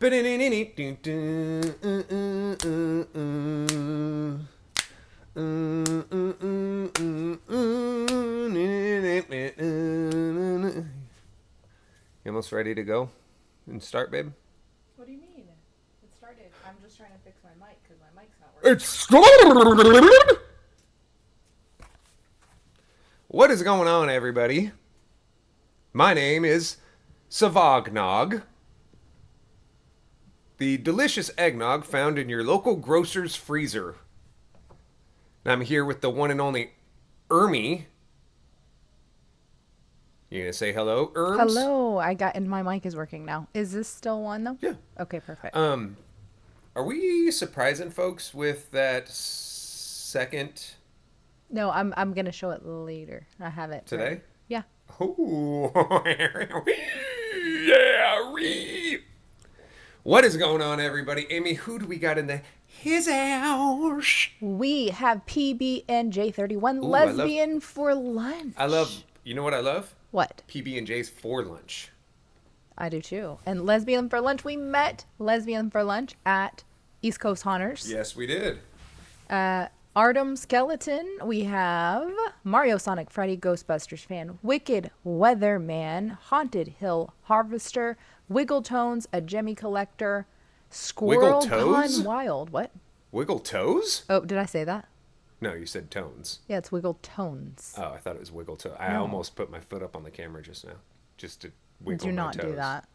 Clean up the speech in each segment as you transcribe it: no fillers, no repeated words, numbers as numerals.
You almost ready to go and start, babe? What do you mean? It started. I'm just trying to fix my mic because my mic's not working. It's started! What is going on, everybody? My name is Savannah, the delicious eggnog found in your local grocer's freezer. And I'm here with the one and only Ermy. You gonna say hello, Erms? Hello. And my mic is working now. Is this still on though? Yeah. Okay, perfect. Are we surprising folks with that second No, I'm gonna show it later. I have it today? ready. Yeah. Oh, yeah. What is going on, everybody? Amy, who do we got in his house? We have PB&J31 Ooh, lesbian for lunch. You know what I love? What? PB&J's for lunch. I do too. And lesbian for lunch. We met lesbian for lunch at East Coast Haunters. Yes, we did. Artem Skeleton, we have Mario Sonic Freddy Ghostbusters fan, Wicked Weatherman, Haunted Hill Harvester, Wiggle Tones, a Gemmy Collector, Squirrel Gone Wild. What? Wiggle Toes? Oh, did I say that? No, you said tones. Yeah, it's Wiggle Tones. Oh, I thought it was Wiggle Toes. I almost put my foot up on the camera just now, just to wiggle my toes. Do not do that.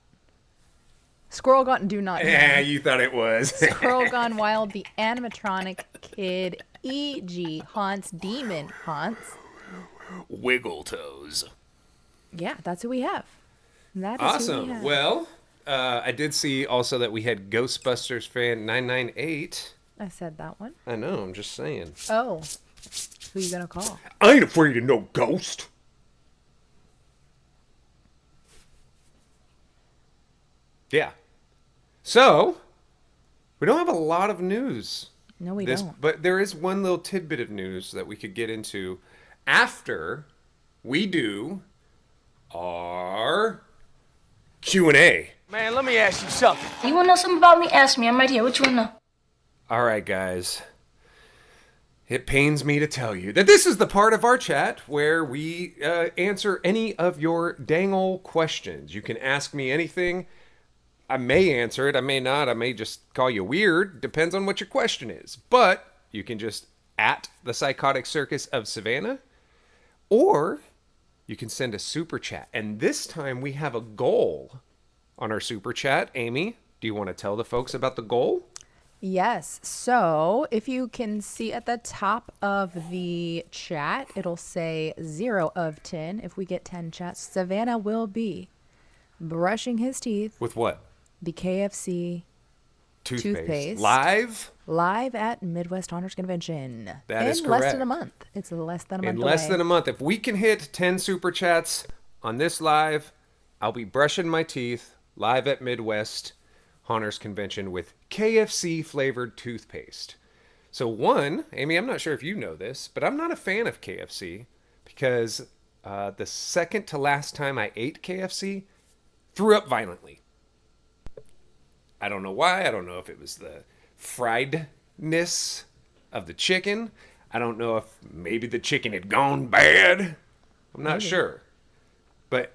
Squirrel Gone, do not do Yeah, that. you thought it was. Squirrel Gone Wild, the animatronic kid, E.G. haunts, demon haunts. Wiggle Toes. Yeah, that's who we have. That is Awesome. who we have. Well, I did see also that we had Ghostbusters fan 998. I said that one. I know, I'm just saying. Oh, who you gonna call? I ain't afraid of no ghost. Yeah. So, we don't have a lot of news. No, we don't. But there is one little tidbit of news that we could get into after we do our Q&A. Man, let me ask you something. You want to know something about me? Ask me. I'm right here. What you want to know? All right, guys. It pains me to tell you that this is the part of our chat where we answer any of your dang old questions. You can ask me anything. I may answer it. I may not. I may just call you weird. Depends on what your question is. But you can just at the Psychotic Circus of Savannah, or you can send a super chat. And this time we have a goal on our super chat. Amy, do you want to tell the folks about the goal? Yes. So if you can see at the top of the chat, it'll say 0 of 10. If we get 10 chats, Savannah will be brushing his teeth. With what? The KFC toothpaste. Live at Midwest Haunters Convention. That is correct. In less than a month. It's less than a month In away. less than a month. If we can hit 10 super chats on this live, I'll be brushing my teeth live at Midwest Haunters Convention with KFC flavored toothpaste. So one, Amy, I'm not sure if you know this, but I'm not a fan of KFC because the second to last time I ate KFC, threw up violently. I don't know why. I don't know if it was the friedness of the chicken. I don't know if maybe the chicken had gone bad. I'm not sure. But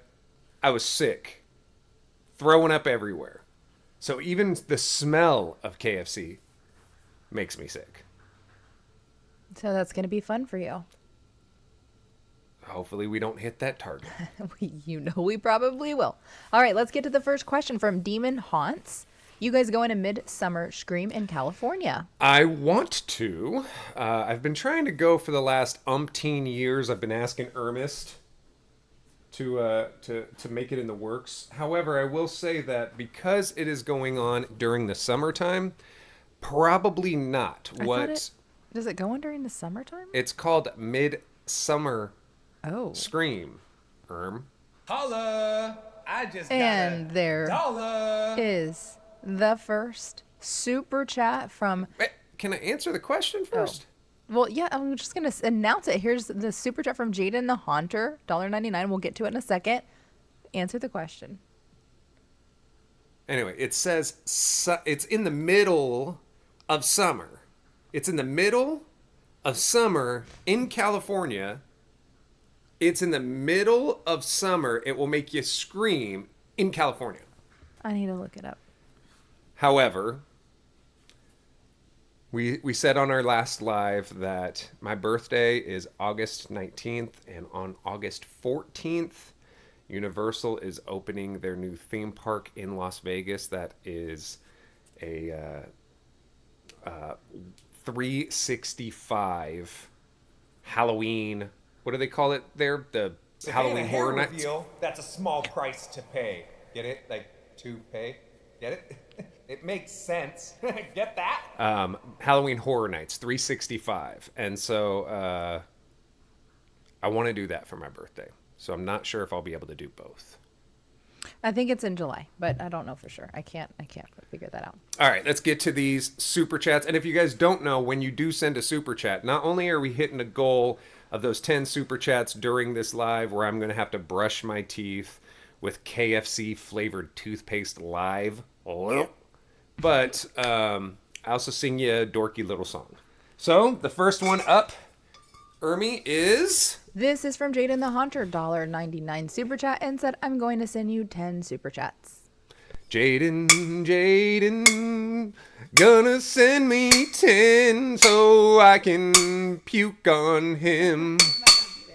I was sick. Throwing up everywhere. So even the smell of KFC makes me sick. So that's going to be fun for you. Hopefully we don't hit that target. You know we probably will. All right, let's get to the first question from Demon Haunts. You guys going to Midsummer Scream in California? I want to. I've been trying to go for the last umpteen years. I've been asking Ernest to make it in the works. However, I will say that because it is going on during the summertime, probably not. Does it go on during the summertime? It's called Midsummer Oh. Scream. Holla! I just got And a there dollar. is the first super chat from... Wait, can I answer the question first? Well, yeah, I'm just going to announce it. Here's the super chat from Jaden the Haunter, $1.99. We'll get to it in a second. Answer the question. Anyway, it says it's in the middle of summer. It's in the middle of summer in California. It's in the middle of summer. It will make you scream in California. I need to look it up. However, we said on our last live that my birthday is August 19th, and on August 14th, Universal is opening their new theme park in Las Vegas that is a 365 Halloween. What do they call it there? The Halloween Horror Nights. Reveal, that's a small price to pay. Get it? Like, to pay? Get it? It makes sense. Get that? Halloween Horror Nights 365, and so I want to do that for my birthday. So I'm not sure if I'll be able to do both. I think it's in July, but I don't know for sure. I can't figure that out. All right, let's get to these super chats. And if you guys don't know, when you do send a super chat, not only are we hitting a goal of those 10 super chats during this live where I'm going to have to brush my teeth with KFC flavored toothpaste live, but I also sing you a dorky little song. So the first one up, Ermi, is... This is from Jaden the Haunter, $1.99 super chat, and said, I'm going to send you 10 super chats. Jaden, gonna send me 10 so I can puke on him.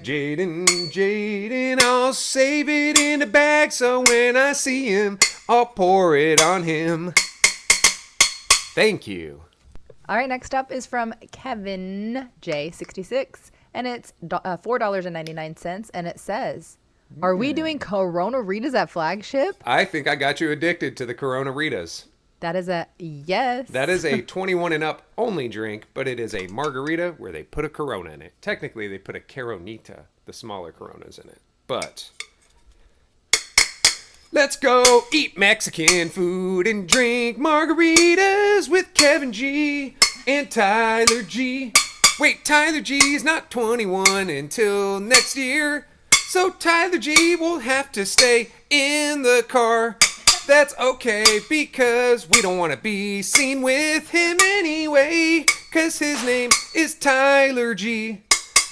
Jaden, I'll save it in a bag so when I see him, I'll pour it on him. Thank you. All right, next up is from Kevin J66, and it's $4.99, and it says, are we doing Corona Ritas at Flagship? I think I got you addicted to the Corona Ritas. That is a yes. That is a 21 and up only drink, but it is a margarita where they put a Corona in it. Technically, they put a Caronita, the smaller Coronas, in it. But let's go eat Mexican food and drink margaritas with Kevin G and Tyler G. Wait, Tyler G is not 21 until next year, so Tyler G will have to stay in the car. That's okay, because we don't want to be seen with him anyway, because his name is Tyler G,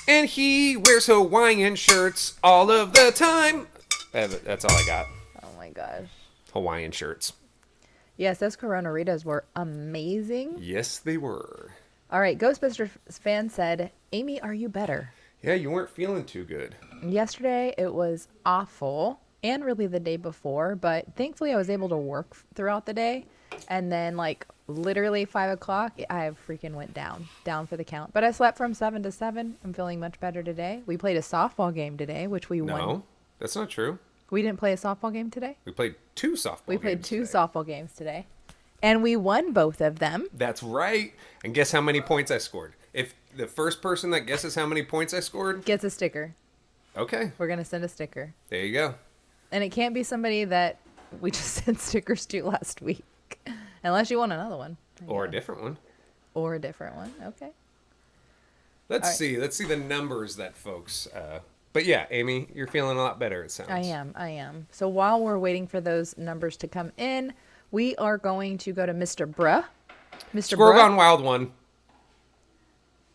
and he wears Hawaiian shirts all of the time. That's all I got. Oh my gosh. Hawaiian shirts. Yes, those Corona Ritas were amazing. Yes, they were. All right, Ghostbusters fan said, Amy, are you better? Yeah, you weren't feeling too good. Yesterday, it was awful, and really the day before, but thankfully I was able to work throughout the day. And then, like, literally 5 o'clock, I freaking went down for the count. But I slept from 7 to 7. I'm feeling much better today. We played a softball game today, which we won. No, that's not true. We didn't play a softball game today? We played two softball games. We played two today. softball games today. And we won both of them. That's right. And guess how many points I scored? If the first person that guesses how many points I scored... Gets a sticker. Okay. We're going to send a sticker. There you go. And it can't be somebody that we just sent stickers to last week. Unless you want another one. Or a different one. Or a different one. Okay. Let's All right. see. Let's see the numbers that folks... But yeah, Amy, you're feeling a lot better, it sounds. I am. So while we're waiting for those numbers to come in, we are going to go to Mr. Bruh. Mr. Squirrel Bruh. Gone Wild one.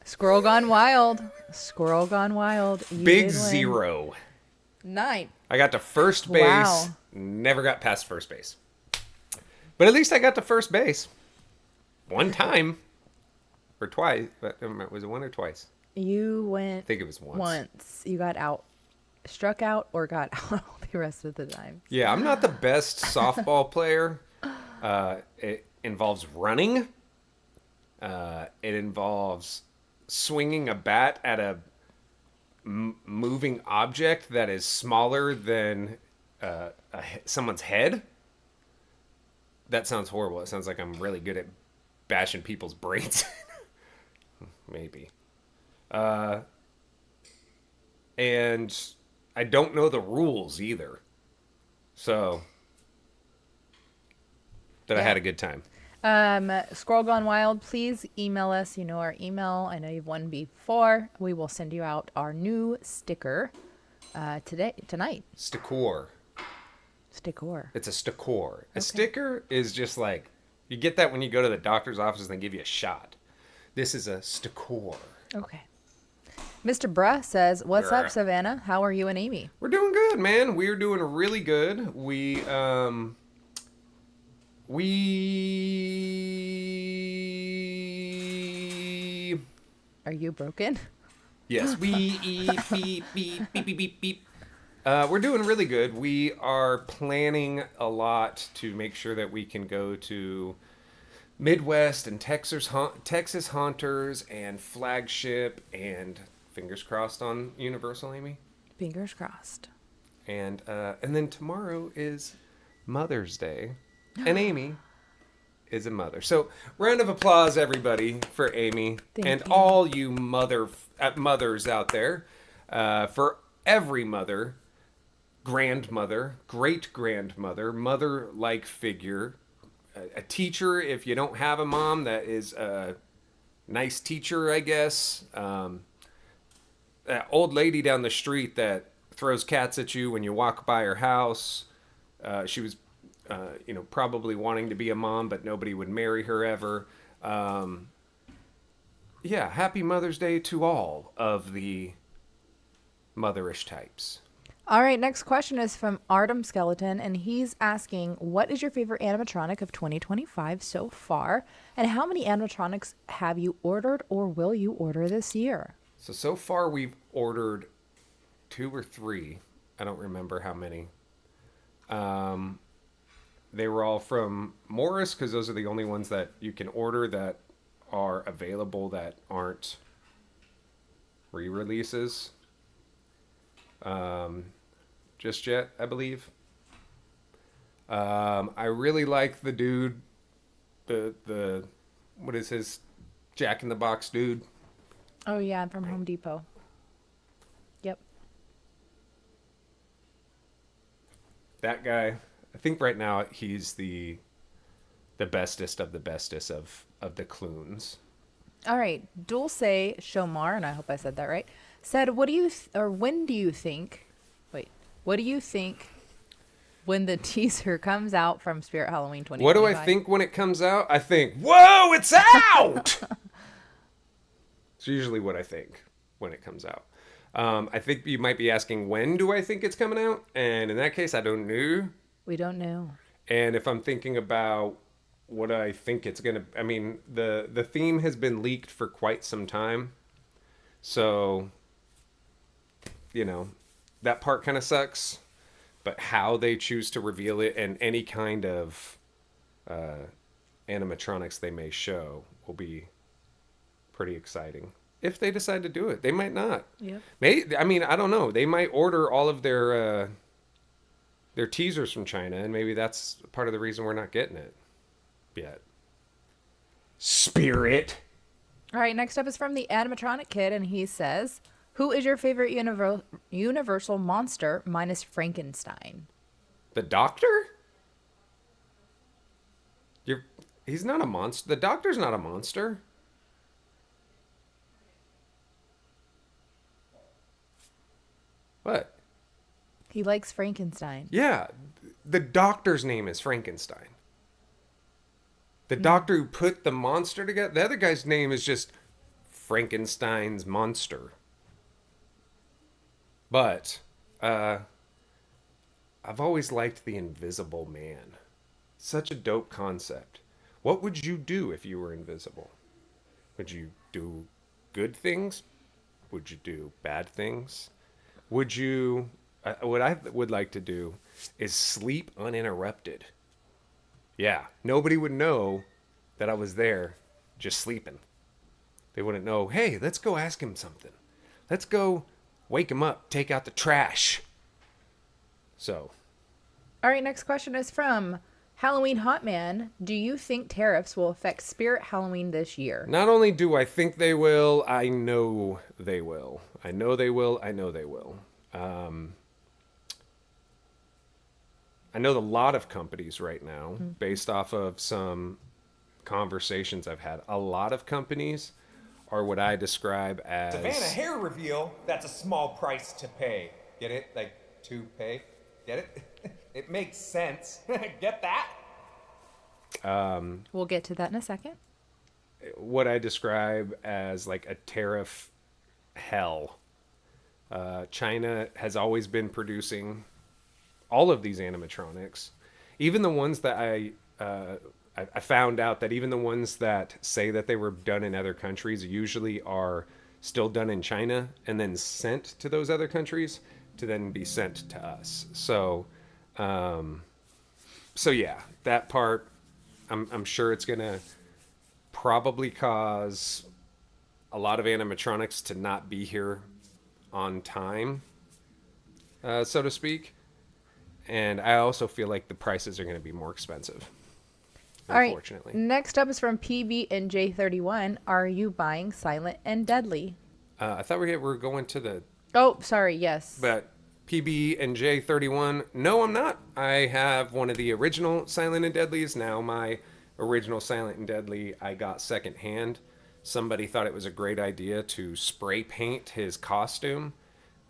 Squirrel Gone Wild. Squirrel Gone Wild. You Big did win. 0. 9. I got to first base. Wow. Never got past first base. But at least I got to first base. One time. Or twice. But was it one or twice? You went... I think it was once. Once. You got out. Struck out or got out the rest of the time. Yeah, I'm not the best softball player. It involves running. It involves swinging a bat at a moving object that is smaller than someone's head. That sounds horrible. It sounds like I'm really good at bashing people's brains. Maybe. And I don't know the rules either. So, but I had a good time. Squirrel Gone Wild, please email us. You know our email. I know you've won before. We will send you out our new sticker tonight. Sticker. Stickor. It's a stickor. A sticker is just like, you get that when you go to the doctor's office and they give you a shot. This is a stickor. Okay. Mr. Bruh says, "What's up, Bruh. Savannah? How are you and Amy?" We're doing good, man. We're doing really good. We Are you broken? yes, we beep beep beep beep beep beep beep. We're doing really good. We are planning a lot to make sure that we can go to Midwest and Texas Haunters and Flagship and fingers crossed on Universal, Amy. Fingers crossed. And then tomorrow is Mother's Day, and Amy is a mother. So round of applause, everybody, for Amy and you. all you mothers out there. For every mother, grandmother, great grandmother, mother-like figure, a teacher. If you don't have a mom, that is a nice teacher, I guess. That old lady down the street that throws cats at you when you walk by her house. She was, probably wanting to be a mom, but nobody would marry her ever. Yeah, happy Mother's Day to all of the motherish types. All right, next question is from Artem Skeleton, and he's asking, what is your favorite animatronic of 2025 so far? And how many animatronics have you ordered or will you order this year? So far we've ordered 2 or 3. I don't remember how many. They were all from Morris because those are the only ones that you can order that are available that aren't re-releases. Just yet, I believe. I really like the dude, the what is his Jack in the Box dude? Oh, yeah, I'm from Home Depot. Yep. That guy. I think right now he's the bestest of the bestest of the clones. All right, Dulce Shomar, and I hope I said that right, said, what do you when do you think when the teaser comes out from Spirit Halloween 2025? What do I think when it comes out? I think, whoa, it's out! It's usually what I think when it comes out. I think you might be asking, when do I think it's coming out? And in that case, I don't know. We don't know. And if I'm thinking about what I think it's going to... I mean, the theme has been leaked for quite some time. So, that part kind of sucks. But how they choose to reveal it and any kind of animatronics they may show will be pretty exciting. If they decide to do it. They might not. Yep. I don't know. They might order all of their teasers from China, and maybe that's part of the reason we're not getting it yet. Spirit. All right, next up is from the Animatronic Kid, and he says, who is your favorite Universal monster minus Frankenstein? The Doctor? He's not a monster. The Doctor's not a monster. What? He likes Frankenstein. Yeah, the Doctor's name is Frankenstein. The doctor who put the monster together. The other guy's name is just Frankenstein's monster. But I've always liked the Invisible Man. Such a dope concept. What would you do if you were invisible? Would you do good things? Would you do bad things? Would you... what I would like to do is sleep uninterrupted. Yeah, nobody would know that I was there just sleeping. They wouldn't know, hey, let's go ask him something. Let's go wake him up, take out the trash. So. All right, next question is from Halloween Hot Man. Do you think tariffs will affect Spirit Halloween this year? Not only do I think they will, I know they will. I know they will. I know they will. I know a lot of companies right now, based off of some conversations I've had, a lot of companies are what I describe as... Savannah hair reveal, that's a small price to pay. Get it? Like, to pay? Get it? It makes sense. Get that? We'll get to that in a second. What I describe as like a tariff hell. China has always been producing all of these animatronics, even the ones that I found out that even the ones that say that they were done in other countries usually are still done in China and then sent to those other countries to then be sent to us. So yeah, that part, I'm sure it's gonna probably cause a lot of animatronics to not be here on time, so to speak. And I also feel like the prices are going to be more expensive, All right. unfortunately. Next up is from PB and J31. Are you buying Silent and Deadly? I thought we were going to the... Oh, sorry. Yes. But PB and J31, no, I'm not. I have one of the original Silent and Deadlies. Now my original Silent and Deadly I got secondhand. Somebody thought it was a great idea to spray paint his costume.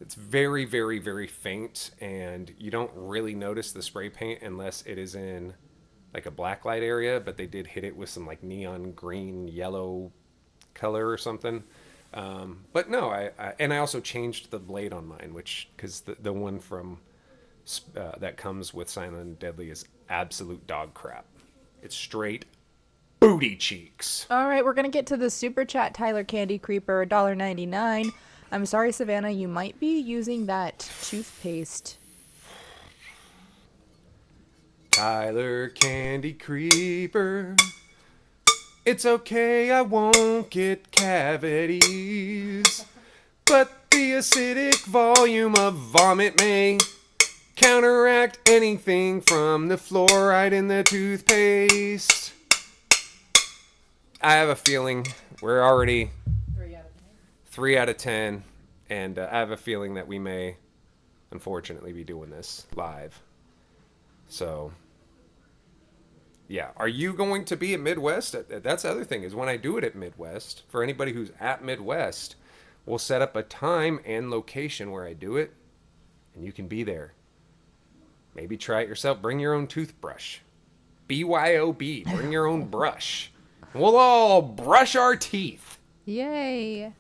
It's very, very, very faint, and you don't really notice the spray paint unless it is in like a blacklight area, but they did hit it with some like neon green, yellow color or something. But no, I also changed the blade on mine, which, because the one from that comes with Silent and Deadly is absolute dog crap. It's straight booty cheeks. All right, we're going to get to the super chat. Tyler Candy Creeper, $1.99. I'm sorry, Savannah, you might be using that toothpaste. Tyler Candy Creeper. It's okay, I won't get cavities. But the acidic volume of vomit may counteract anything from the fluoride in the toothpaste. I have a feeling we're already 3 out of 10, and I have a feeling that we may, unfortunately, be doing this live. So, yeah. Are you going to be at Midwest? That's the other thing, is when I do it at Midwest, for anybody who's at Midwest, we'll set up a time and location where I do it, and you can be there. Maybe try it yourself. Bring your own toothbrush. BYOB. Bring your own brush. We'll all brush our teeth. Yay.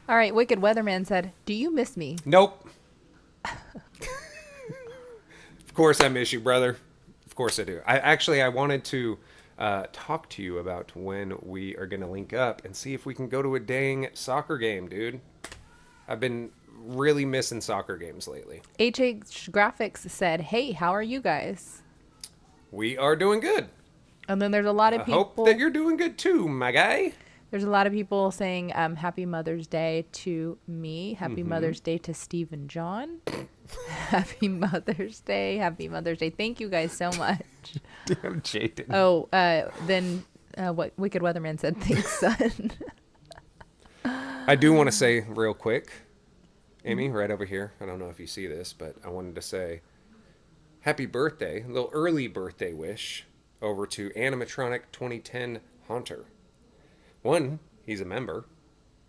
All right, Wicked Weatherman said, do you miss me? Nope. Of course I miss you, brother. Of course I do. I wanted to talk to you about when we are going to link up and see if we can go to a dang soccer game, dude. I've been really missing soccer games lately. HH Graphics said, hey, how are you guys? We are doing good. And then there's a lot of I people. hope that you're doing good too, my guy. There's a lot of people saying Happy Mother's Day to me. Happy Mother's Day to Steve and John. Happy Mother's Day. Happy Mother's Day. Thank you guys so much. I'm jaded. Oh, then what Wicked Weatherman said, thanks, son. I do want to say real quick, Amy, right over here. I don't know if you see this, but I wanted to say happy birthday, a little early birthday wish over to Animatronic 2010 Haunter. One, he's a member,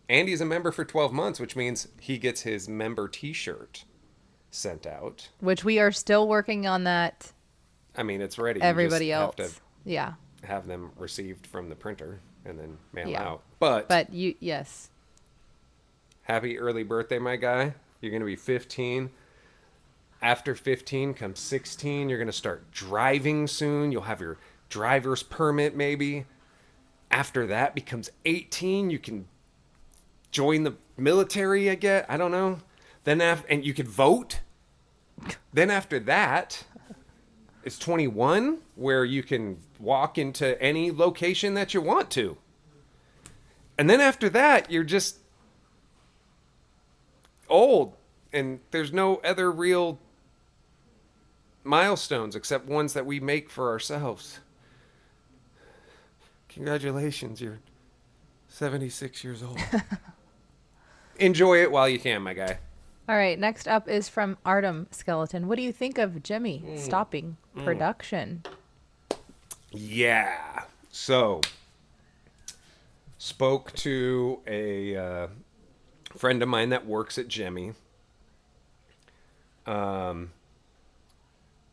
and he's a member for 12 months, which means he gets his member t-shirt sent out. Which we are still working on that. I mean, it's ready. Everybody you just else. have Yeah. to have them received from the printer and then mail Yeah. out. But yes. happy early birthday, my guy. You're going to be 15. After 15 comes 16. You're going to start driving soon. You'll have your driver's permit maybe. After that becomes 18. You can join the military, I guess. I don't know. And you could vote. Then after that, it's 21, where you can walk into any location that you want to. And then after that, you're just old, and there's no other real milestones except ones that we make for ourselves. Congratulations, you're 76 years old. Enjoy it while you can, my guy. All right, next up is from Artem Skeleton. What do you think of Jimmy stopping production? Yeah. So, spoke to a friend of mine that works at Jimmy.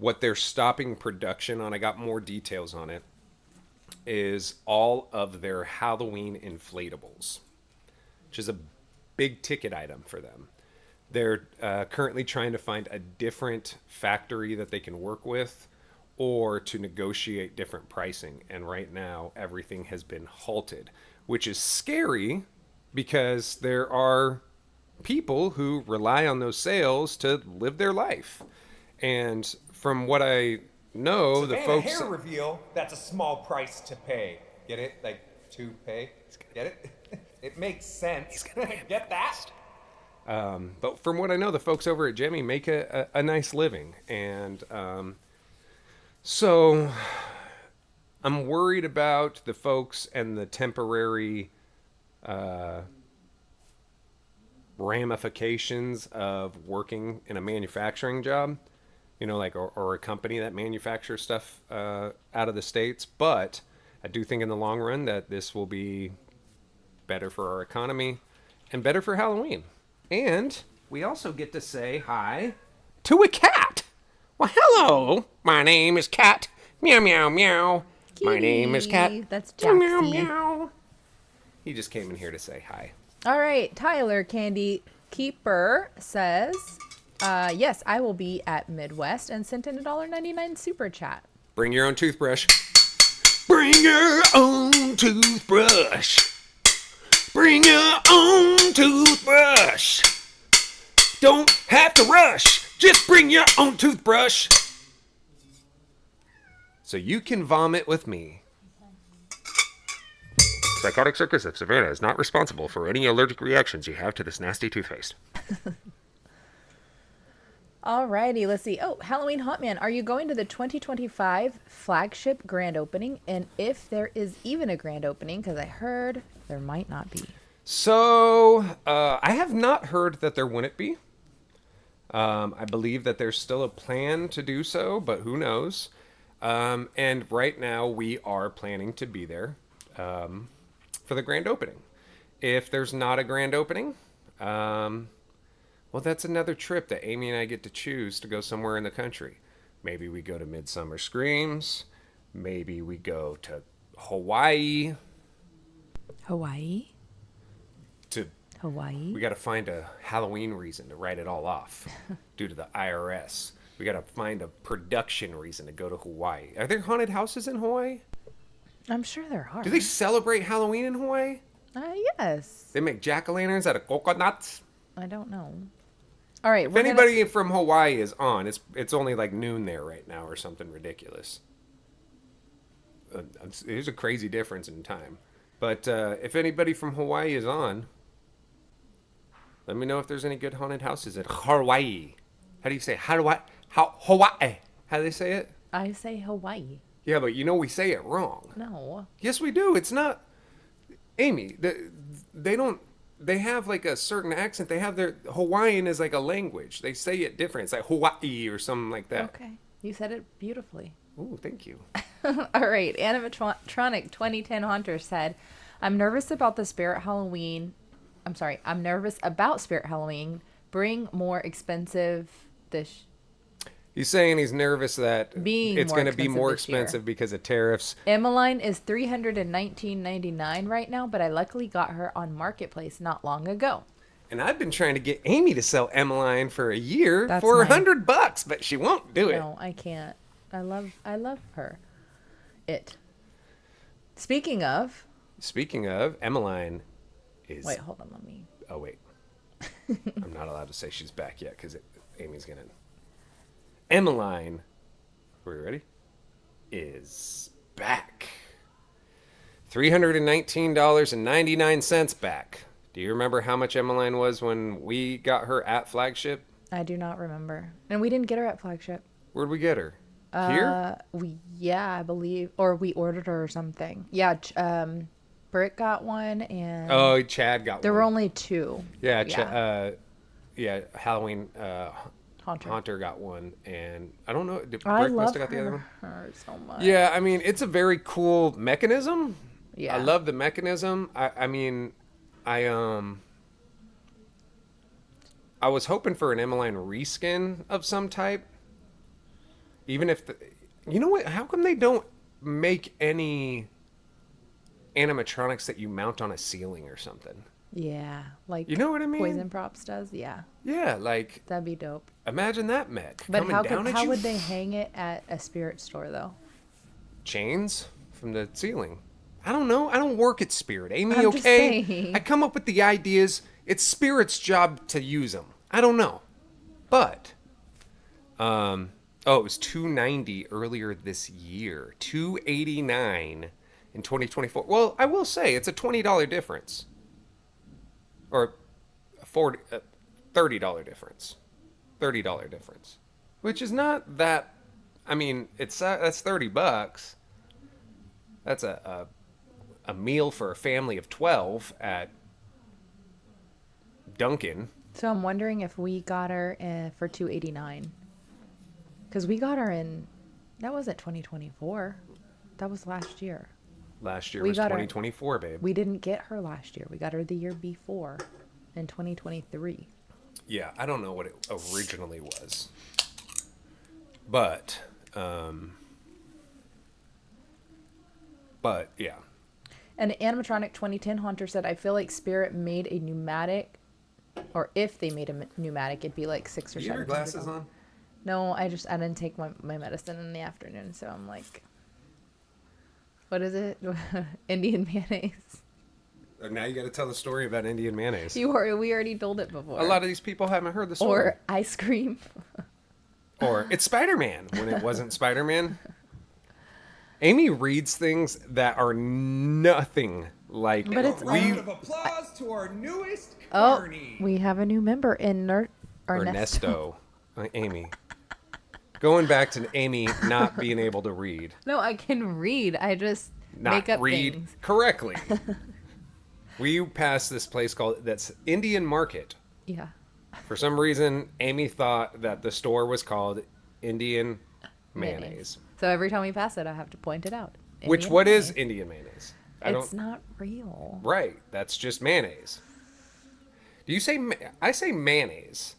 what they're stopping production on, I got more details on it, is all of their Halloween inflatables, which is a big ticket item for them. They're currently trying to find a different factory that they can work with or to negotiate different pricing. And right now, everything has been halted, which is scary because there are people who rely on those sales to live their life. And from what I know, the Savannah folks... hair reveal, that's a small price to pay. Get it? Like, to pay? Get it? It makes sense. Get that? But from what I know, the folks over at Jimmy make a nice living. And so I'm worried about the folks and the temporary ramifications of working in a manufacturing job, you know, like, or a company that manufactures stuff out of the States. But I do think in the long run that this will be better for our economy and better for Halloween. And we also get to say hi to a cat. Well, hello. My name is Cat. Meow, meow, meow. My name is Cat. Kitty. That's Meow, meow, Jaxie. meow. He just came in here to say hi. All right, Tyler Candy Keeper says, yes, I will be at Midwest, and sent in a $1.99 super chat. Bring your own toothbrush. Bring your own toothbrush. Bring your own toothbrush. Don't have to rush. Just bring your own toothbrush. So you can vomit with me. Psychotic Circus of Savannah is not responsible for any allergic reactions you have to this nasty toothpaste. Alrighty, let's see. Oh, Halloween Hotman, are you going to the 2025 flagship grand opening? And if there is even a grand opening, because I heard there might not be. So, I have not heard that there wouldn't be. I believe that there's still a plan to do so, but who knows? And right now we are planning to be there for the grand opening. If there's not a grand opening, well, that's another trip that Amy and I get to choose to go somewhere in the country. Maybe we go to Midsummer Screams. Maybe we go to Hawaii. Hawaii? To Hawaii? We got to find a Halloween reason to write it all off due to the IRS. We got to find a production reason to go to Hawaii. Are there haunted houses in Hawaii? I'm sure there are. Do they celebrate Halloween in Hawaii? Yes. They make jack-o'-lanterns out of coconuts? I don't know. All right. If anybody from Hawaii is on, it's only like noon there right now or something ridiculous. There's a crazy difference in time. But if anybody from Hawaii is on, let me know if there's any good haunted houses in Hawaii. How do you say Hawaii? Hawaii. How do they say it? I say Hawaii. Yeah, but you know we say it wrong. No. Yes, we do. It's not... Amy, they don't... They have like a certain accent. They have their... Hawaiian is like a language. They say it different. It's like Hawaii or something like that. Okay. You said it beautifully. Ooh, thank you. All right. Animatronic 2010 Haunter said, I'm nervous about Spirit Halloween. I'm nervous about Spirit Halloween. Bring more expensive this. He's saying he's nervous that it's going to be more expensive because of tariffs. Emmeline is $319.99 right now, but I luckily got her on Marketplace not long ago. And I've been trying to get Amy to sell Emmeline for a year for $100, but she won't do it. No, I can't. I love her. Speaking of, Emmeline is... Wait, hold on, let me... Oh, wait. I'm not allowed to say she's back yet because Amy's going to... Emmeline, are you ready? Is back. $319.99 back. Do you remember how much Emmeline was when we got her at Flagship? I do not remember. And we didn't get her at Flagship. Where'd we get her? Here? I believe, or we ordered her or something. Yeah, Britt got one, and oh, Chad got one. There were only two. Yeah, Halloween Haunter got one, and I don't know. Britt I must love have got the other one. her so much. Yeah, I mean, it's a very cool mechanism. Yeah, I love the mechanism. I was hoping for an Emmeline reskin of some type. Even if you know what? How come they don't make any animatronics that you mount on a ceiling or something? Yeah, like You know what I mean? Poison Props does. Yeah, Yeah, like that'd be dope. imagine that mech But coming down at how you. would they hang it at a spirit store though? Chains from the ceiling. I don't know. I don't work at Spirit. Amy, I'm just okay? saying. I come up with the ideas. It's Spirit's job to use them. I don't know. But oh, it was 290 earlier this year. 289 in 2024. Well, I will say it's a $20 difference. Or $30 difference. $30 difference. Which is not that, I mean, it's that's $30. That's a meal for a family of 12 at Dunkin'. So I'm wondering if we got her for 289. Because we got her in, that wasn't 2024. That was last year. Last year We was got her- 2024, babe. We didn't get her last year. We got her the year before in 2023. Yeah, I don't know what it originally was. But yeah. And animatronic 2010 Haunter said, I feel like Spirit made a pneumatic, or if they made a pneumatic, it'd be like $600 or $700. You have your glasses on? No, I didn't take my medicine in the afternoon, so I'm like, what is it? Indian mayonnaise. Now you got to tell the story about Indian mayonnaise. We already told it before. A lot of these people haven't heard the story. Or ice cream. Or it's Spider-Man when it wasn't Spider-Man. Amy reads things that are nothing like But it's Round of applause to our newest Oh, Carney. we have a new member in Ernesto. Ernesto. Amy. Going back to Amy not being able to read. No, I can read. I just Not make up read things. correctly. We passed this place that's Indian Market. Yeah. For some reason, Amy thought that the store was called Indian Mayonnaise. So every time we pass it, I have to point it out. Which, Indian what is mayonnaise. Indian mayonnaise? It's not real. Right, that's just mayonnaise. Do you say, I say mayonnaise.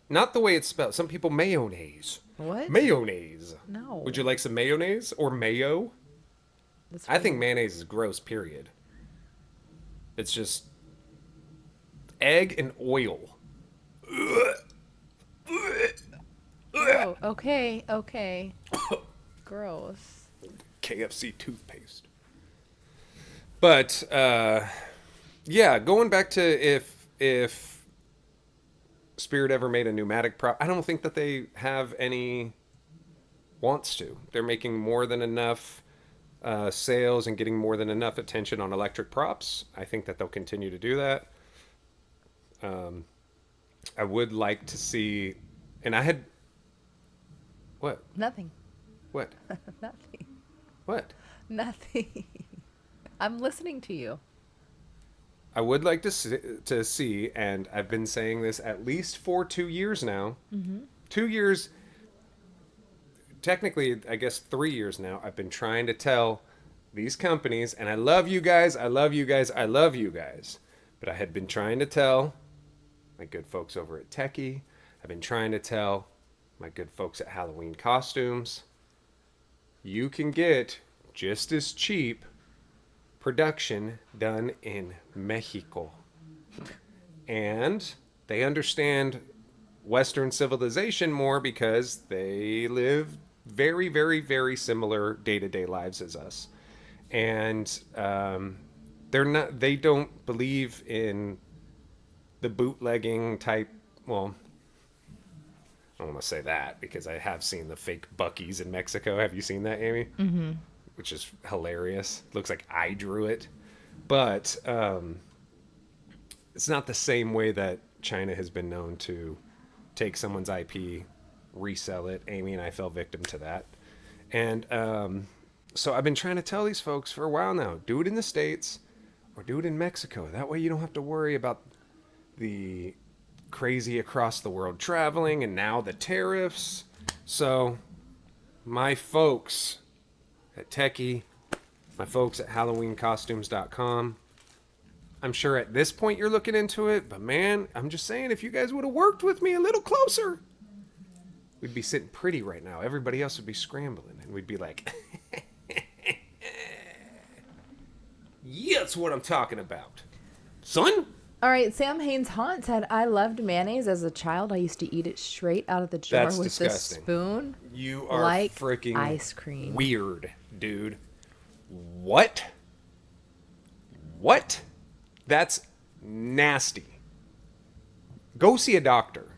Not the way it's spelled. Some people mayonnaise. What? Mayonnaise. No. Would you like some mayonnaise or mayo? That's I think weird. mayonnaise is gross, period. It's just egg and oil. Oh, okay. Gross. KFC toothpaste. But yeah, going back to if Spirit ever made a pneumatic prop, I don't think that they have any wants to. They're making more than enough sales and getting more than enough attention on electric props. I think that they'll continue to do that. I would like to see, and I had what? Nothing. What? Nothing. What? Nothing. I'm listening to you. I would like to see, and I've been saying this at least for 2 years now. Mm-hmm. 2 years, technically, I guess 3 years now. I've been trying to tell these companies, and I love you guys, I love you guys, I love you guys. But I had been trying to tell my good folks over at Techie. I've been trying to tell my good folks at Halloween Costumes. You can get just as cheap production done in Mexico. And they understand Western civilization more because they live very, very, very similar day-to-day lives as us. And they don't believe in the bootlegging type, well, I don't want to say that because I have seen the fake Buc-ee's in Mexico. Have you seen that, Amy? Mm-hmm. Which is hilarious. Looks like I drew it. But it's not the same way that China has been known to take someone's IP, resell it. Amy and I fell victim to that. And so I've been trying to tell these folks for a while now, do it in the States or do it in Mexico. That way you don't have to worry about the crazy across the world traveling and now the tariffs. So my folks at Techie, my folks at HalloweenCostumes.com, I'm sure at this point you're looking into it, but man, I'm just saying if you guys would have worked with me a little closer, we'd be sitting pretty right now. Everybody else would be scrambling, and we'd be like, yeah, that's what I'm talking about. Son? All right, Sam Haynes Haunt said, I loved mayonnaise as a child. I used to eat it straight out of the jar That's with disgusting. the spoon. You are like freaking ice cream. weird, dude. What? What? That's nasty. Go see a doctor.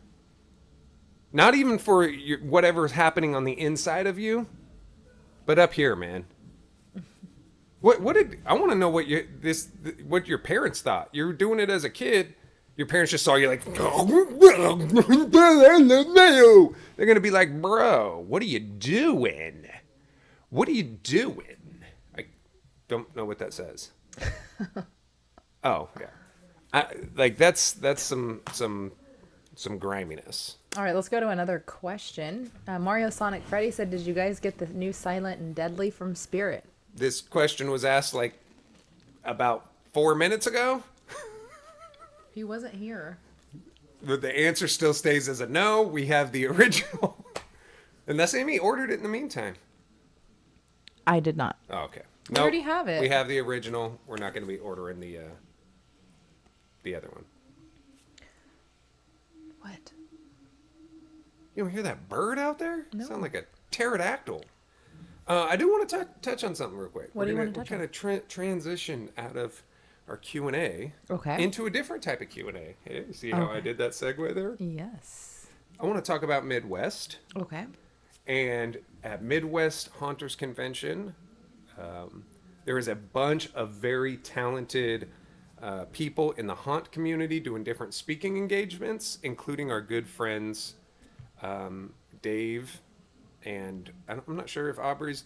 Not even for whatever's happening on the inside of you, but up here, man. What did I want to know what what your parents thought? You were doing it as a kid. Your parents just saw you like, they're gonna be like, bro, what are you doing? What are you doing? I don't know what that says. Oh yeah, that's some griminess. All right, let's go to another question. Mario Sonic Freddy said, did you guys get the new Silent and Deadly from Spirit? This question was asked like about 4 minutes ago. He wasn't here. But the answer still stays as a no. We have the original. Unless Amy ordered it in the meantime. I did not. Oh, okay. We already have it. We have the original. We're not going to be ordering the other one. What? You don't hear that bird out there? No. Sound like a pterodactyl. I do want to touch on something real quick. What do you want to touch on? We're kind of transition out of our Q&A into a different type of Q&A. Hey, see how I did that segue there? Yes. I want to talk about Midwest. Okay. And at Midwest Haunters Convention, there is a bunch of very talented people in the haunt community doing different speaking engagements, including our good friends Dave, and I'm not sure if Aubrey's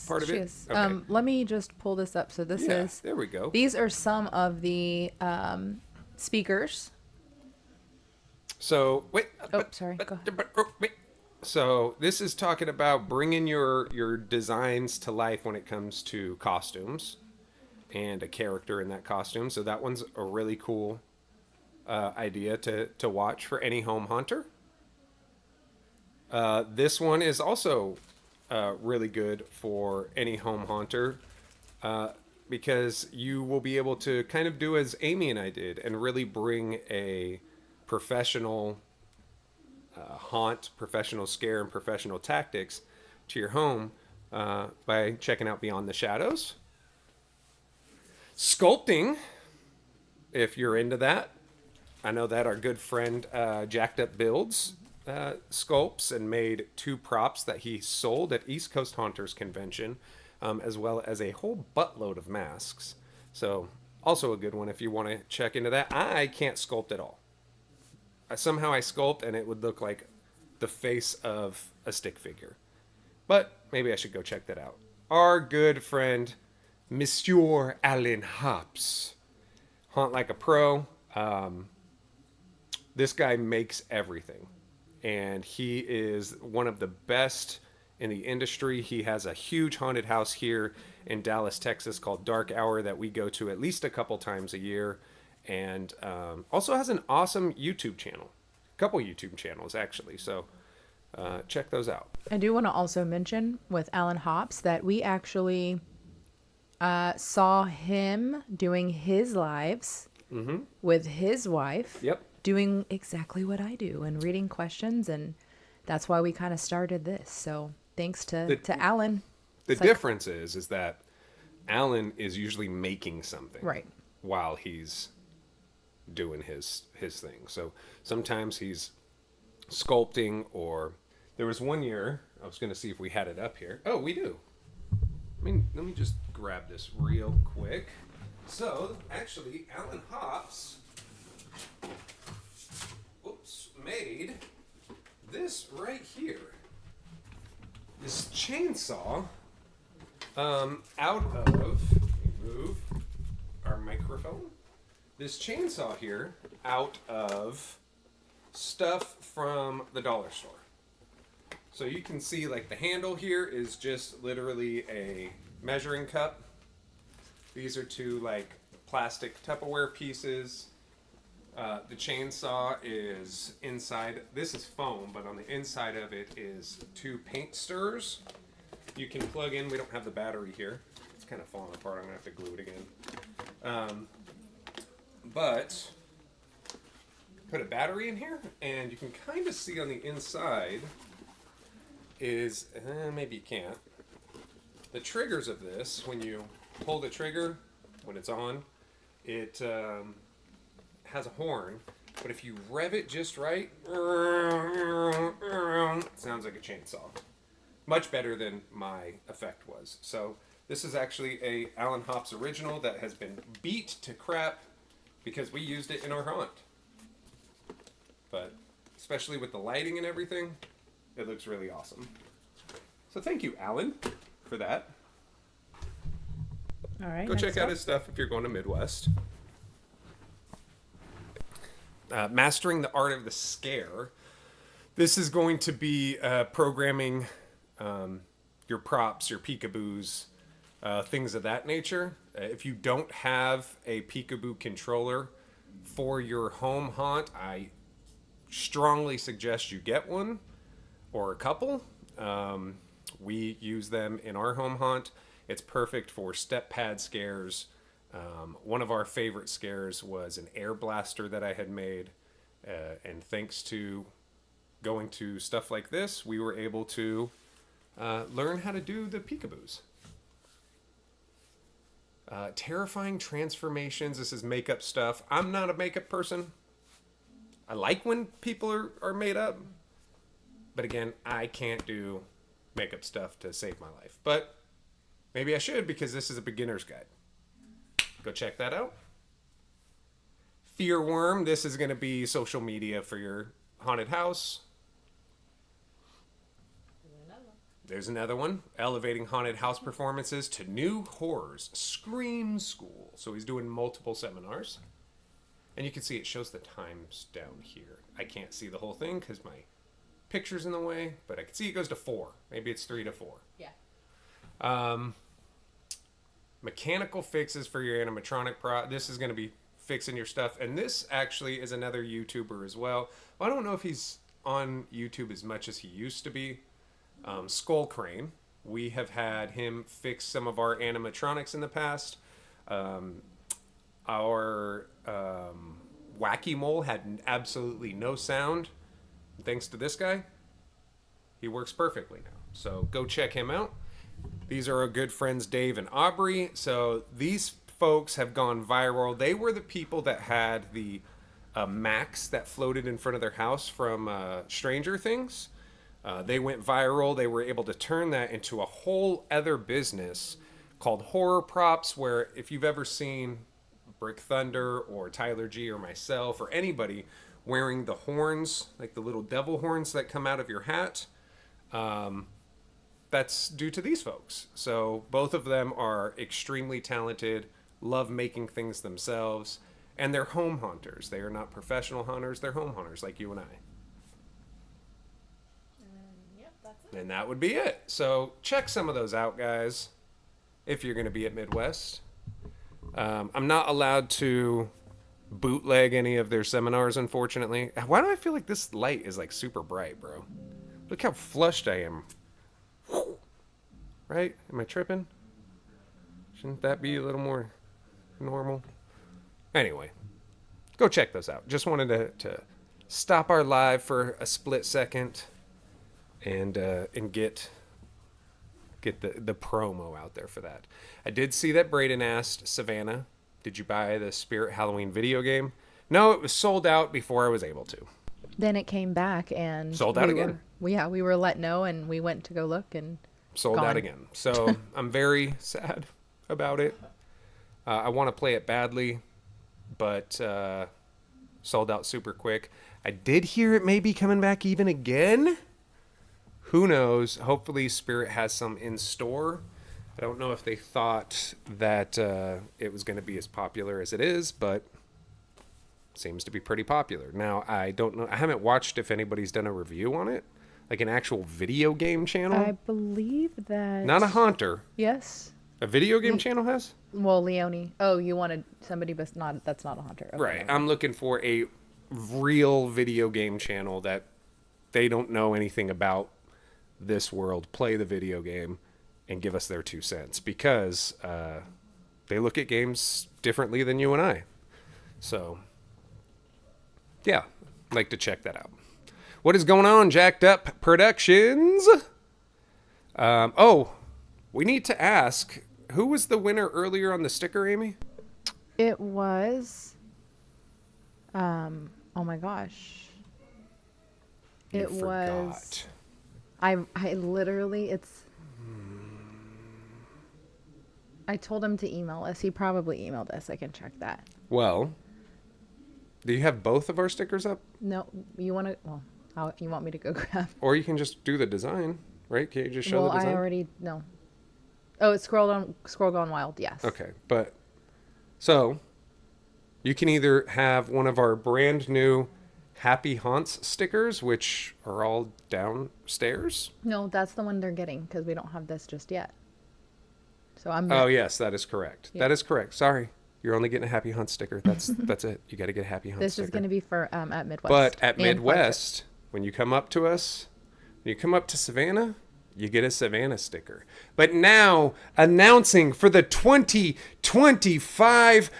part of she it. is. Okay. Let me just pull this up. So this is. There we go. These are some of the speakers. So wait. Sorry. Go ahead. Wait. So this is talking about bringing your designs to life when it comes to costumes and a character in that costume. So that one's a really cool idea to watch for any home haunter. This one is also really good for any home haunter because you will be able to kind of do as Amy and I did and really bring a professional haunt, professional scare, and professional tactics to your home by checking out Beyond the Shadows. Sculpting, if you're into that. I know that our good friend Jacked Up Builds sculpts and made 2 props that he sold at East Coast Haunters Convention, as well as a whole buttload of masks. So also a good one if you want to check into that. I can't sculpt at all. Somehow I sculpt and it would look like the face of a stick figure. But maybe I should go check that out. Our good friend, Monsieur Alan Hops. Haunt like a pro. This guy makes everything. And he is one of the best in the industry. He has a huge haunted house here in Dallas, Texas called Dark Hour that we go to at least a couple times a year. And also has an awesome YouTube channel. A couple YouTube channels, actually. So check those out. I do want to also mention with Alan Hops that we actually saw him doing his lives with his wife. Yep. Doing exactly what I do and reading questions. And that's why we kind of started this. So thanks to Alan. The difference is that Alan is usually making something. Right. While he's doing his thing. So sometimes he's sculpting, or there was one year, I was going to see if we had it up here. Oh, we do. Let me just grab this real quick. So actually Alan Hops made this right here. This chainsaw out of, move our microphone. This chainsaw here out of stuff from the dollar store. So you can see like the handle here is just literally a measuring cup. These are 2 like plastic Tupperware pieces. The chainsaw is inside. This is foam, but on the inside of it is 2 paint stirrers. You can plug in. We don't have the battery here. It's kind of falling apart. I'm going to have to glue it again. But put a battery in here, and you can kind of see on the inside is, maybe you can't. The triggers of this, when you pull the trigger, when it's on, it has a horn, but if you rev it just right, it sounds like a chainsaw. Much better than my effect was. So this is actually a Alan Hops original that has been beat to crap because we used it in our haunt. But especially with the lighting and everything, it looks really awesome. So thank you, Alan, for that. All right. Go check out his stuff if you're going to Midwest. Mastering the Art of the Scare. This is going to be programming your props, your peekaboos, things of that nature. If you don't have a peekaboo controller for your home haunt, I strongly suggest you get one or a couple. We use them in our home haunt. It's perfect for step pad scares. One of our favorite scares was an air blaster that I had made. And thanks to going to stuff like this, we were able to learn how to do the peekaboos. Terrifying transformations. This is makeup stuff. I'm not a makeup person. I like when people are made up. But again, I can't do makeup stuff to save my life. But maybe I should, because this is a beginner's guide. Go check that out. Fear Worm. This is going to be social media for your haunted house. There's another one. Elevating haunted house performances to new horrors. Scream School. So he's doing multiple seminars. And you can see it shows the times down here. I can't see the whole thing because my picture's in the way, but I can see it goes to 4. Maybe it's 3 to 4. Yeah. Mechanical fixes for your animatronic prop. This is going to be fixing your stuff. And this actually is another YouTuber as well. I don't know if he's on YouTube as much as he used to be. Skull Crane. We have had him fix some of our animatronics in the past. Our Wacky Mole had absolutely no sound. Thanks to this guy, he works perfectly now. So go check him out. These are our good friends Dave and Aubrey. So these folks have gone viral. They were the people that had the Max that floated in front of their house from Stranger Things. They went viral. They were able to turn that into a whole other business called Horror Props, where if you've ever seen Brick Thunder or Tyler G or myself or anybody wearing the horns, like the little devil horns that come out of your hat, that's due to these folks. So both of them are extremely talented, love making things themselves, and they're home haunters. They are not professional hunters, they're home hunters like you and I. Yep, that's it. And that would be it. So check some of those out, guys, if you're going to be at Midwest. I'm not allowed to bootleg any of their seminars, unfortunately. Why do I feel like this light is like super bright, bro? Look how flushed I am. Right? Am I tripping? Shouldn't that be a little more normal? Anyway, go check those out. Just wanted to stop our live for a split second and get the promo out there for that. I did see that Braden asked Savannah, did you buy the Spirit Halloween video game? No, it was sold out before I was able to. Then it came back and Sold out again. We were let know, and we went to go look and Sold gone. out again. So I'm very sad about it. I want to play it badly, but sold out super quick. I did hear it may be coming back even again. Who knows? Hopefully Spirit has some in store. I don't know if they thought that it was going to be as popular as it is, but it seems to be pretty popular. Now, I don't know. I haven't watched if anybody's done a review on it, like an actual video game channel. I believe that. Not a haunter. Yes. A video game channel has? Well, Leonie. Oh, you wanted somebody, but that's not a hunter. Okay, Right. never mind. I'm looking for a real video game channel that they don't know anything about this world, play the video game, and give us their 2 cents because they look at games differently than you and I. So, yeah, I'd like to check that out. What is going on, Jacked Up Productions? We need to ask, who was the winner earlier on the sticker, Amy? It was. Oh my gosh. You It forgot. was. I literally, it's. I told him to email us. He probably emailed us. I can check that. Well, do you have both of our stickers up? No, you want to? Well, you want me to go grab? Or you can just do the design, right? Can you just show Well, the design? I already no. Oh, it's Scroll Gone Wild. Yes. Okay, but so you can either have one of our brand new Happy Haunts stickers, which are all downstairs. No, that's the one they're getting because we don't have this just yet. So I'm. Oh yes, that is correct. Yeah. That is correct. Sorry, you're only getting a Happy Hunt sticker. That's it. You got to get a Happy Hunt This sticker. is going to be for at Midwest. But at and Midwest, when you come up to us, when you come up to Savannah, you get a Savannah sticker. But now, announcing for the 2025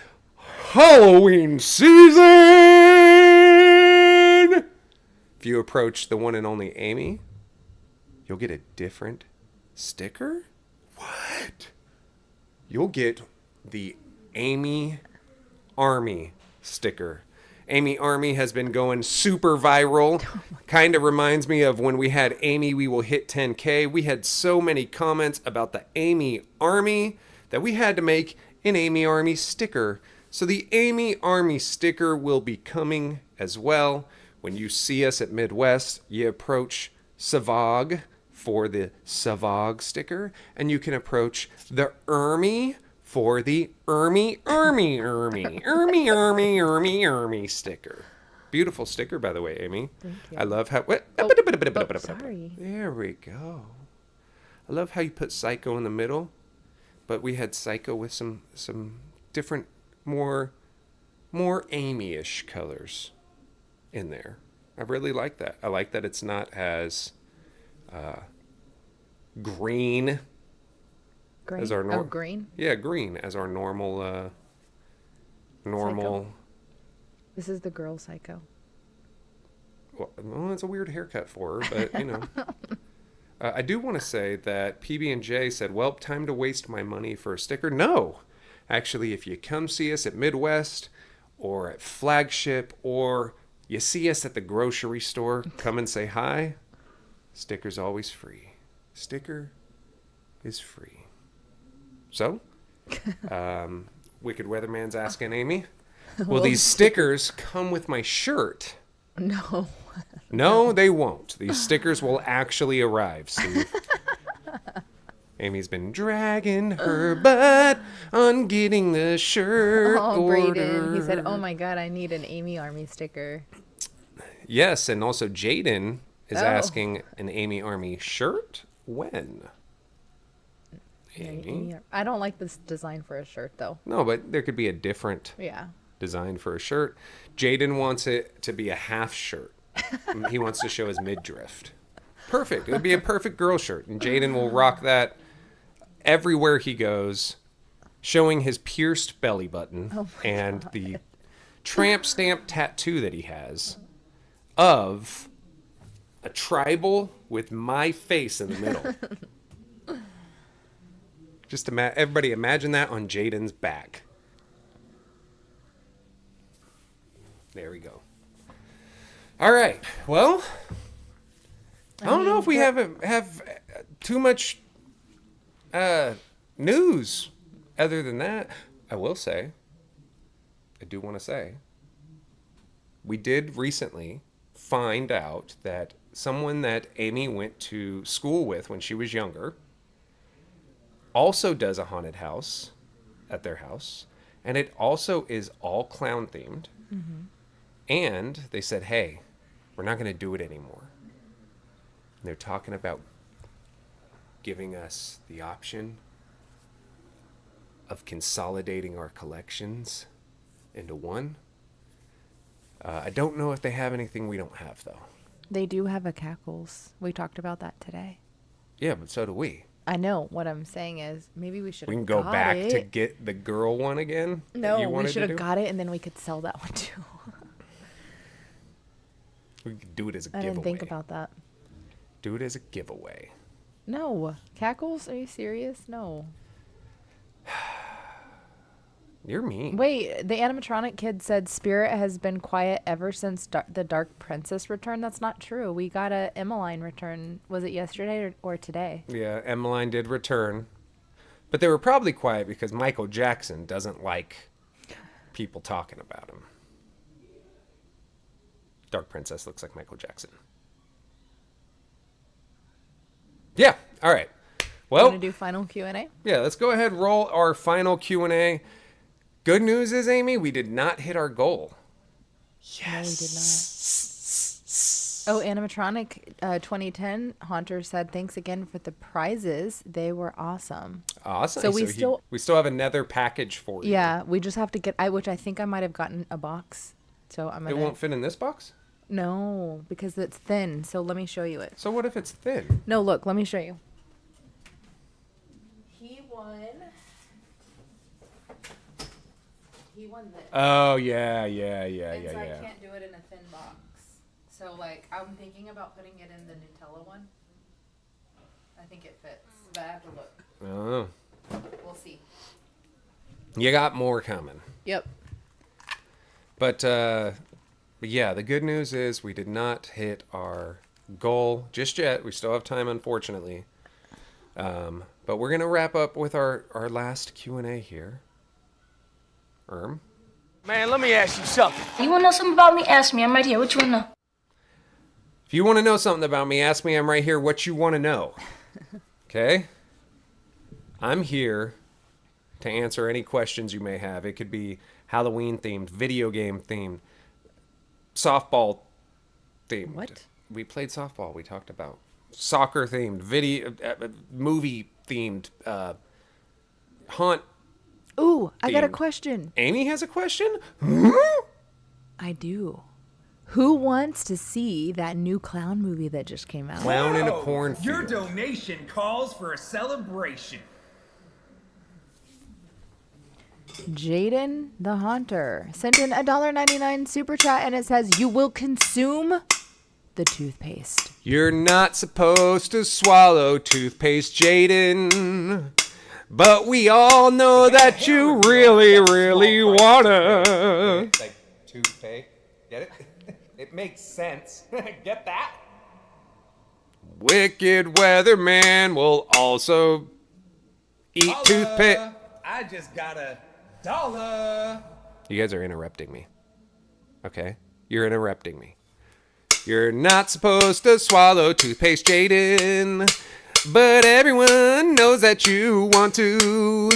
Halloween season, if you approach the one and only Amy, you'll get a different sticker? What? You'll get the Amy Army sticker. Amy Army has been going super viral. Kind of reminds me of when we had Amy We Will Hit 10K. We had so many comments about the Amy Army that we had to make an Amy Army sticker. So the Amy Army sticker will be coming as well. When you see us at Midwest, you approach Savog for the Savog sticker, and you can approach the Ermy for the Ermy sticker. Beautiful sticker, by the way, Amy. Thank you. I love how... What? Sorry. There we go. I love how you put Psycho in the middle, but we had Psycho with some different, more Amy-ish colors in there. I really like that. I like that it's not as green Green. as our Oh, green. Yeah, green as our normal Psycho. This is the girl Psycho. Well, it's a weird haircut for her, but you know. I do want to say that PB&J said, well, time to waste my money for a sticker. No. Actually, if you come see us at Midwest or at Flagship or you see us at the grocery store, come and say hi. Sticker's always free. Sticker is free. So, Wicked Weatherman's asking Amy, will these stickers come with my shirt? No. No, they won't. These stickers will actually arrive, Steve. Amy's been dragging her butt on getting the shirt Oh, ordered. Brayden. He said, "Oh my God, I need an Amy Army sticker." Yes, and also Jaden is Oh. asking an Amy Army shirt. When? Amy? I don't like this design for a shirt though. No, but there could be a different Yeah. design for a shirt. Jaden wants it to be a half shirt. He wants to show his midriff. Perfect. It would be a perfect girl shirt. And Jaden will rock that everywhere he goes, showing his pierced belly button and the tramp stamp tattoo that he has of a tribal with my face in the middle. Just everybody imagine that on Jaden's back. There we go. All right. Well, I don't know if we have too much news other than that. I will say, I do want to say, we did recently find out that someone that Amy went to school with when she was younger also does a haunted house at their house, and it also is all clown themed. Mm-hmm. And they said, hey, we're not going to do it anymore. And they're talking about giving us the option of consolidating our collections into one. I don't know if they have anything we don't have, though. They do have a Cackles. We talked about that today. Yeah, but so do we. I know. What I'm saying is maybe we should. We can go back to get the girl one again. No, we should have got it, and then we could sell that one too. We could do it as a I giveaway. didn't think about that. Do it as a giveaway. No. Cackles? Are you serious? No. You're mean. Wait, the animatronic kid said Spirit has been quiet ever since the Dark Princess return. That's not true. We got a Emmeline return. Was it yesterday or today? Yeah, Emmeline did return. But they were probably quiet because Michael Jackson doesn't like people talking about him. Dark Princess looks like Michael Jackson. Yeah, all right. Well, Want to do final Q&A? yeah, let's go ahead and roll our final Q&A. Good news is, Amy, we did not hit our goal. No, we did not. Oh, animatronic 2010 Haunter said thanks again for the prizes. They were awesome. Awesome. So we still have another package for you. Yeah, we just have to get which I think I might have gotten a box. So I'm It gonna. won't fit in this box? No, because it's thin. So let me show you it. So what if it's thin? No, look, let me show you. He won this. Oh, yeah. And so I can't do it in a thin box. So like I'm thinking about putting it in the Nutella one. I think it fits, but I have to look. Oh. We'll see. You got more coming. Yep. But yeah, the good news is we did not hit our goal just yet. We still have time, unfortunately. But we're going to wrap up with our last Q&A here. Man, let me ask you something. You wanna know something about me? Ask me. I'm right here. What you wanna know? If you want to know something about me, ask me. I'm right here. What you want to know? Okay? I'm here to answer any questions you may have. It could be Halloween themed, video game themed, softball themed. What? We played softball. We talked about soccer themed, video, movie themed, haunt. Ooh, I got a Themed. question. Amy has a question? I do. Who wants to see that new clown movie that just came out? Clown in a Whoa, cornfield. Your donation calls for a celebration. Jaden the Haunter sent in a $1.99 super chat and it says, "You will consume the toothpaste." You're not supposed to swallow toothpaste, Jaden. But we all know that you really, really wanna. Like toothpaste. Get it? It makes sense. Get that? Wicked Weatherman will also eat Holla, toothpaste. I just got $1. You guys are interrupting me. Okay? You're interrupting me. You're not supposed to swallow toothpaste, Jaden. But everyone knows that you want to.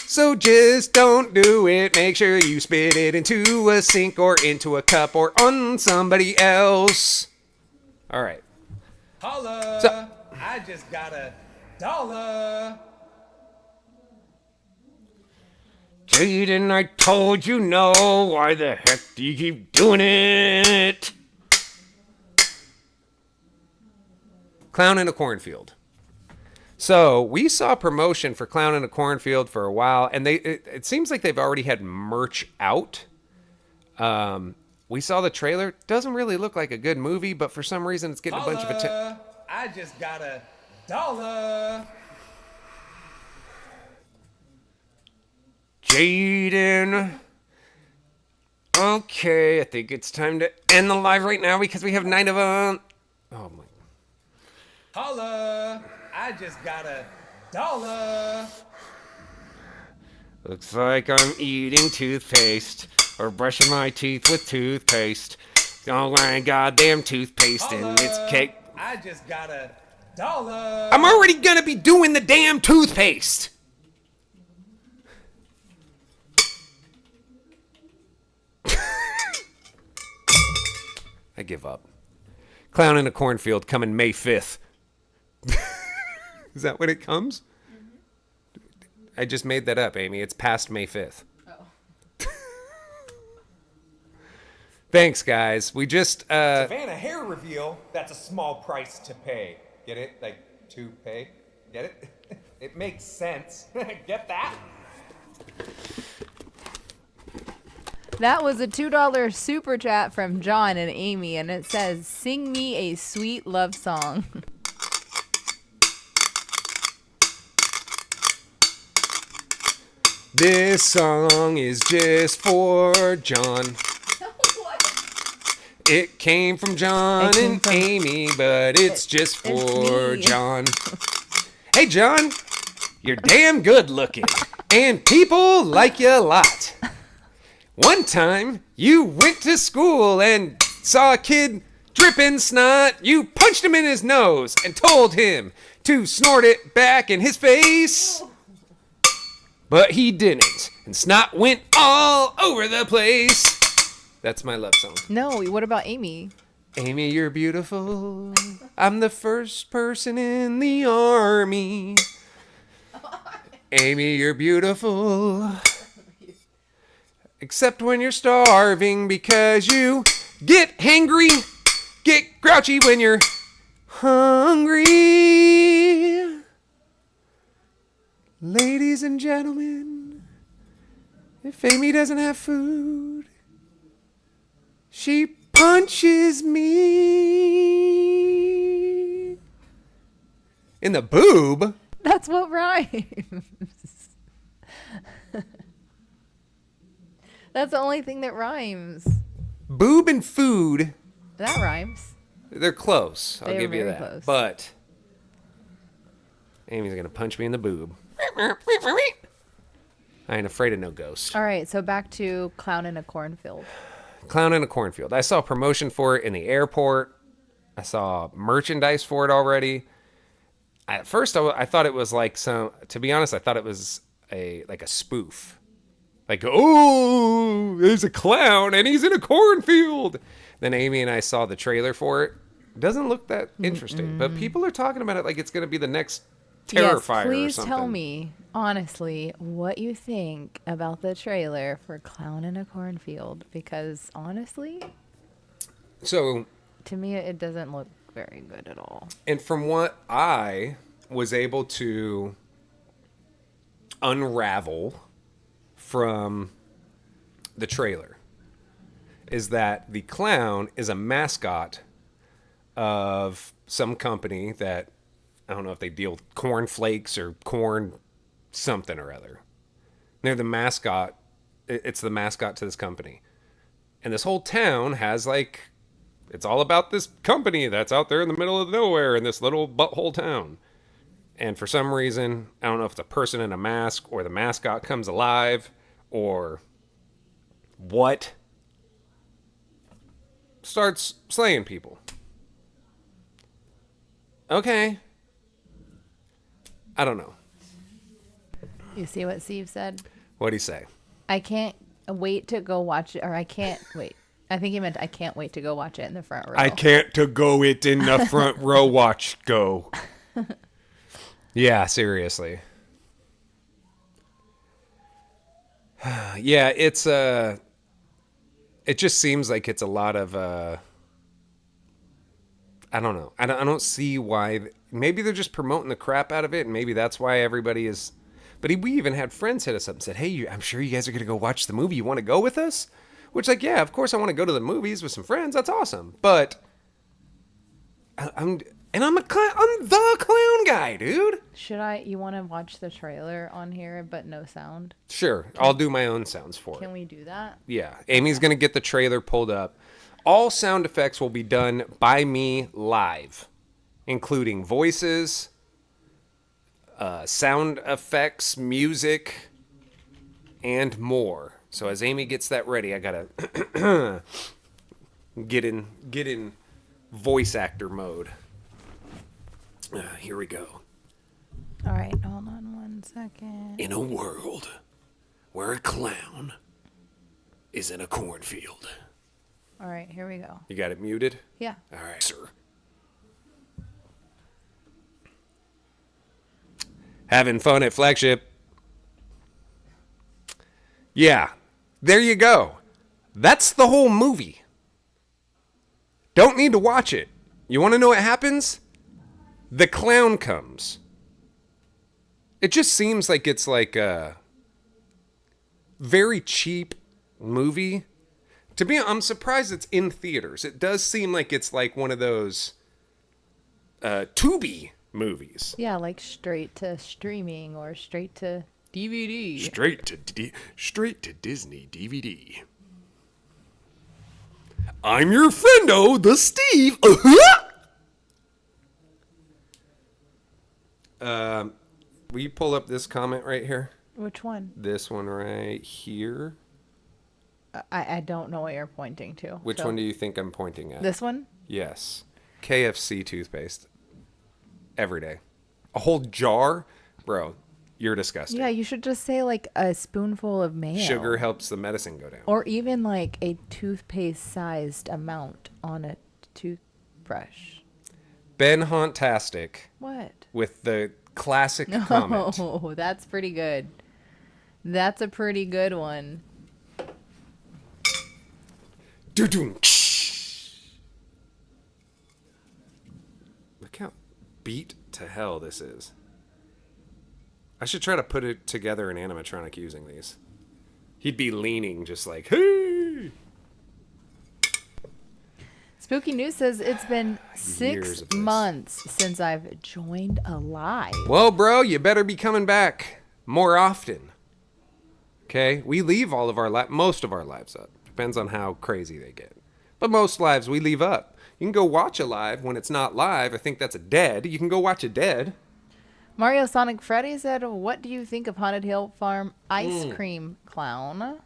So just don't do it. Make sure you spit it into a sink or into a cup or on somebody else. All right. Holla, So- I just got $1. Jaden, I told you no. Why the heck do you keep doing it? Clown in a cornfield. So we saw promotion for Clown in a Cornfield for a while, and it seems like they've already had merch out. We saw the trailer. Doesn't really look like a good movie, but for some reason it's getting a bunch of attention. Holla, I just got $1. Jaden. Okay, I think it's time to end the live right now because we have 9 of them. Oh my. Holla, I just got $1. Looks like I'm eating toothpaste or brushing my teeth with toothpaste. Oh my goddamn toothpaste and it's cake. I just got $1. I'm already gonna be doing the damn toothpaste. I give up. Clown in a Cornfield coming May 5th. Is that when it comes? I just made that up, Amy. It's past May 5th. Thanks, guys. We just Savannah hair reveal, that's a small price to pay. Get it? Like, to pay? Get it? It makes sense. Get that? That was a $2 super chat from John and Amy, and it says, "Sing me a sweet love song." This song is just for John. It came from John and Amy, but it's just for me. John. Hey, John, you're damn good looking, and people like you a lot. One time, you went to school and saw a kid dripping snot. You punched him in his nose and told him to snort it back in his face. But he didn't, and snot went all over the place. That's my love song. No, what about Amy? Amy, you're beautiful. I'm the first person in the army. Amy, you're beautiful. Except when you're starving, because you get hangry, get grouchy when you're hungry. Ladies and gentlemen, if Amy doesn't have food, she punches me in the boob. That's what rhymes. That's the only thing that rhymes. Boob and food, That rhymes. they're close. I'll They are give you very that. close. But Amy's going to punch me in the boob. I ain't afraid of no ghost. All right, so back to Clown in a Cornfield. Clown in a cornfield. I saw a promotion for it in the airport. I saw merchandise for it already. At first, I thought it was like some. To be honest, I thought it was a spoof. Like, oh, there's a clown and he's in a cornfield. Then Amy and I saw the trailer for it. It doesn't look that interesting, but people are talking about it like it's going to be the next Terrifier or Please something. tell me, honestly, what you think about the trailer for Clown in a Cornfield. Because, honestly, So, to me, it doesn't look very good at all. and from what I was able to unravel from the trailer, is that the clown is a mascot of some company that, I don't know if they deal with corn flakes or corn something or other. They're the mascot. It's the mascot to this company. And this whole town has it's all about this company that's out there in the middle of nowhere in this little butthole town. And for some reason, I don't know if it's a person in a mask or the mascot comes alive or what, starts slaying people. Okay. I don't know. You see what Steve said? What'd he say? I can't wait to go watch it, or I can't wait. I think he meant I can't wait to go watch it in the front row. I can't to go it in the front row. Watch go. Yeah, seriously. Yeah, it's it just seems like it's a lot of I don't know. I don't see why. Maybe they're just promoting the crap out of it, and maybe that's why everybody is. But we even had friends hit us up and said, "Hey, I'm sure you guys are going to go watch the movie. You want to go with us?" Which, yeah, of course I want to go to the movies with some friends. That's awesome. But I'm the clown guy, dude. You want to watch the trailer on here, but no sound? Sure, I'll do my own sounds for it. Can we do that? Yeah, Amy's going to get the trailer pulled up. All sound effects will be done by me live, including voices, sound effects, music, and more. So as Amy gets that ready, I gotta get in voice actor mode. Here we go. All right, hold on one second. In a world where a clown is in a cornfield. All right, here we go. You got it muted? Yeah. All right, sir. Having fun at Flagship. Yeah, there you go. That's the whole movie. Don't need to watch it. You want to know what happens? The clown comes. It just seems like it's like a very cheap movie. I'm surprised it's in theaters. It does seem like it's like one of those Tubi movies. Yeah, like straight to streaming or straight to DVD. Straight to Disney DVD. I'm your friendo, the Steve. Will you pull up this comment right here? Which one? This one right here. I don't know what you're pointing to. Which one do you think I'm pointing at? This one? Yes. KFC toothpaste. Every day. A whole jar? Bro, you're disgusting. Yeah, you should just say like a spoonful of mayo. Sugar helps the medicine go down. Or even like a toothpaste-sized amount on a toothbrush. Ben Hontastic What? with the classic comment. Oh, that's pretty good. That's a pretty good one. Doo-doo. Look how beat to hell this is. I should try to put it together in animatronic using these. He'd be leaning just like, hey! Spooky News says it's been Years 6 of this. months since I've joined a live. Well, bro, you better be coming back more often. Okay? We leave all of our most of our lives up. Depends on how crazy they get. But most lives we leave up. You can go watch a live when it's not live. I think that's a dead. You can go watch a dead. Mario Sonic Freddy said, what do you think of Haunted Hill Farm Ice Cream Clown?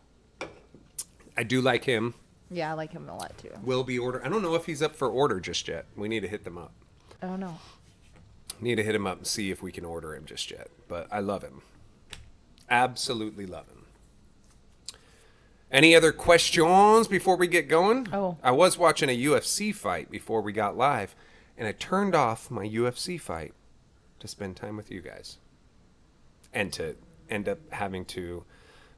I do like him. Yeah, I like him a lot too. Will be order. I don't know if he's up for order just yet. We need to hit them up. I don't know. Need to hit him up and see if we can order him just yet. But I love him. Absolutely love him. Any other questions before we get going? Oh. I was watching a UFC fight before we got live, and I turned off my UFC fight to spend time with you guys. And to end up having to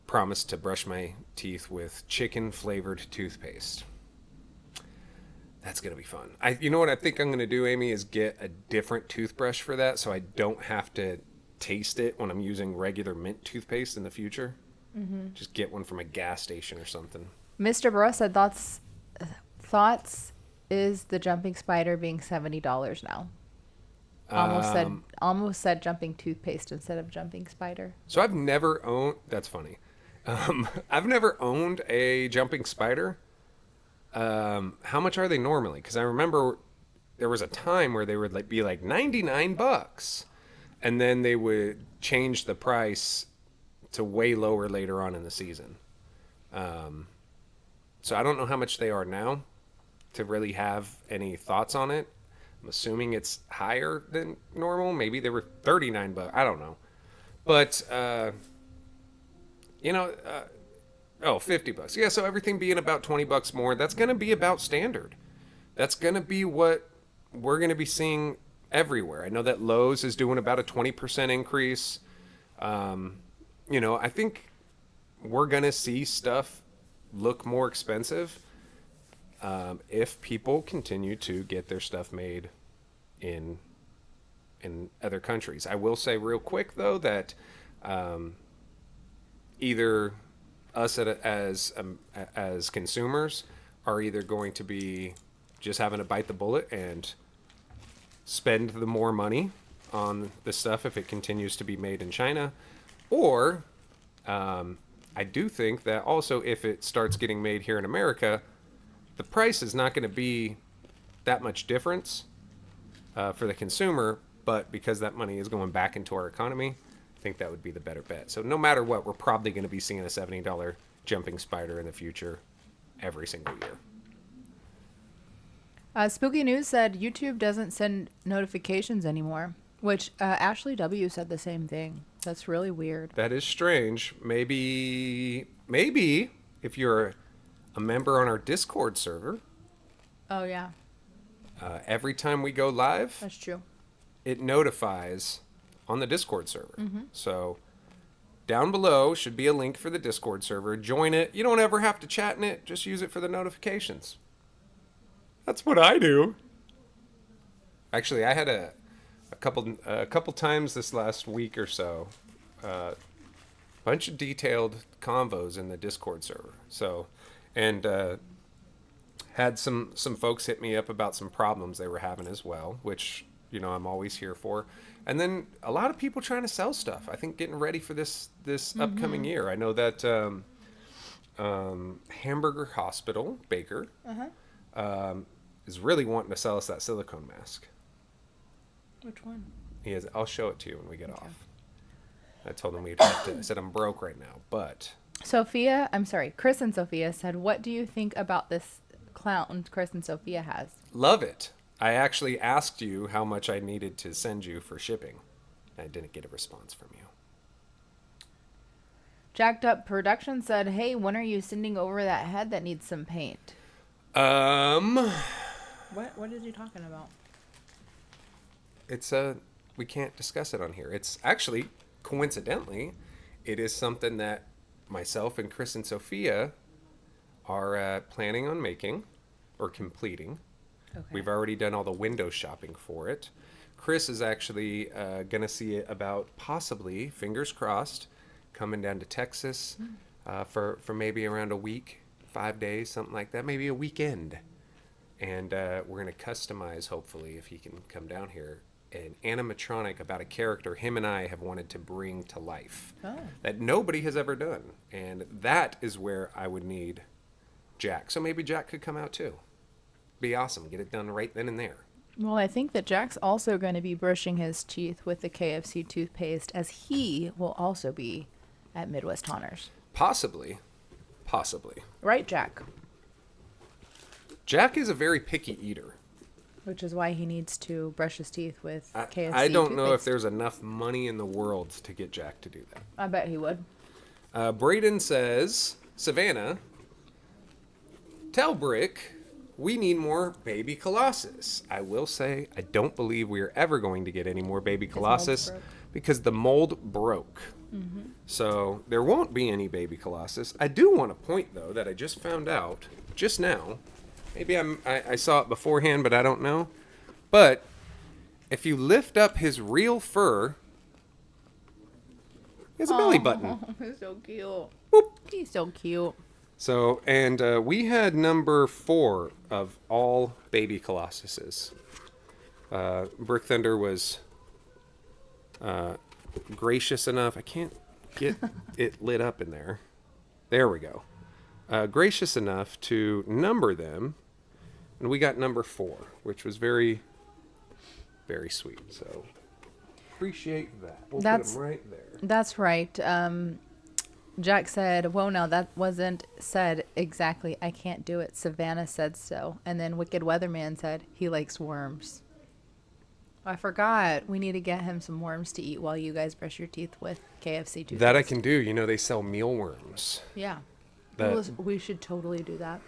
promise to brush my teeth with chicken-flavored toothpaste. That's going to be fun. You know what I think I'm going to do, Amy, is get a different toothbrush for that so I don't have to taste it when I'm using regular mint toothpaste in the future. Mm-hmm. Just get one from a gas station or something. Mr. Burrow said thoughts is the jumping spider being $70 now. Almost said jumping toothpaste instead of jumping spider. So I've never owned. That's funny. I've never owned a jumping spider. How much are they normally? Because I remember there was a time where they would be like $99, and then they would change the price to way lower later on in the season. So I don't know how much they are now to really have any thoughts on it. I'm assuming it's higher than normal. Maybe they were $39. I don't know. But, $50. Yeah, so everything being about $20 more, that's going to be about standard. That's going to be what we're going to be seeing everywhere. I know that Lowe's is doing about a 20% increase. I think we're going to see stuff look more expensive if people continue to get their stuff made in other countries. I will say real quick, though, that either us as consumers are either going to be just having to bite the bullet and spend the more money on the stuff if it continues to be made in China, or I do think that also if it starts getting made here in America, the price is not going to be that much difference for the consumer, but because that money is going back into our economy, I think that would be the better bet. So no matter what, we're probably going to be seeing a $70 jumping spider in the future every single year. Spooky News said YouTube doesn't send notifications anymore, which Ashley W. said the same thing. That's really weird. That is strange. Maybe if you're a member on our Discord server, Oh, yeah. every time we go live, That's true. it notifies on the Discord server. Mm-hmm. So down below should be a link for the Discord server. Join it. You don't ever have to chat in it. Just use it for the notifications. That's what I do. Actually, I had a couple times this last week or so, bunch of detailed convos in the Discord server. So, and had some folks hit me up about some problems they were having as well, which, you know, I'm always here for. And then a lot of people trying to sell stuff. I think getting ready for this upcoming year. I know that Hamburger Hospital Baker is really wanting to sell us that silicone mask. Which one? He has. I'll show it to you when we get off. I told him we'd have to. I said I'm broke right now, but Chris and Sophia said, "What do you think about this clown Chris and Sophia has?" love it. I actually asked you how much I needed to send you for shipping. I didn't get a response from you. Jacked Up Production said, "Hey, when are you sending over that head that needs some paint?" What is he talking about? It's we can't discuss it on here. It's actually, coincidentally, it is something that myself and Chris and Sophia are planning on making or completing. Okay. We've already done all the window shopping for it. Chris is actually going to see it about possibly, fingers crossed, coming down to Texas for maybe around a week, 5 days, something like that, maybe a weekend. And we're going to customize, hopefully, if he can come down here, an animatronic about a character him and I have wanted to bring to life that nobody has ever done. And that is where I would need Jack. So maybe Jack could come out too. Be awesome. Get it done right then and there. Well, I think that Jack's also going to be brushing his teeth with the KFC toothpaste, as he will also be at Midwest Honors. Possibly. Right, Jack? Jack is a very picky eater. Which is why he needs to brush his teeth with KFC I don't know if toothpaste. there's enough money in the world to get Jack to do that. I bet he would. Braden says, Savannah, tell Brick we need more baby Colossus. I will say I don't believe we are ever going to get any more baby Colossus broke. because the mold broke. Mm-hmm. So there won't be any baby Colossus. I do want to point, though, that I just found out just now. Maybe I saw it beforehand, but I don't know. But if you lift up his real fur, he has a belly button. He's so cute. Boop. He's so cute. So, and we had number 4 of all baby Colossuses. Brick Thunder was gracious enough. I can't get it lit up in there. There we go. Gracious enough to number them. And we got number 4, which was very, very sweet. So, appreciate that. We'll put them right there. That's right. Jack said, "Whoa, no, that wasn't said exactly. I can't do it. Savannah said so." And then Wicked Weatherman said he likes worms. I forgot. We need to get him some worms to eat while you guys brush your teeth with KFC toothpaste. That I can do. You know, they sell mealworms. Yeah. That- We should totally do that.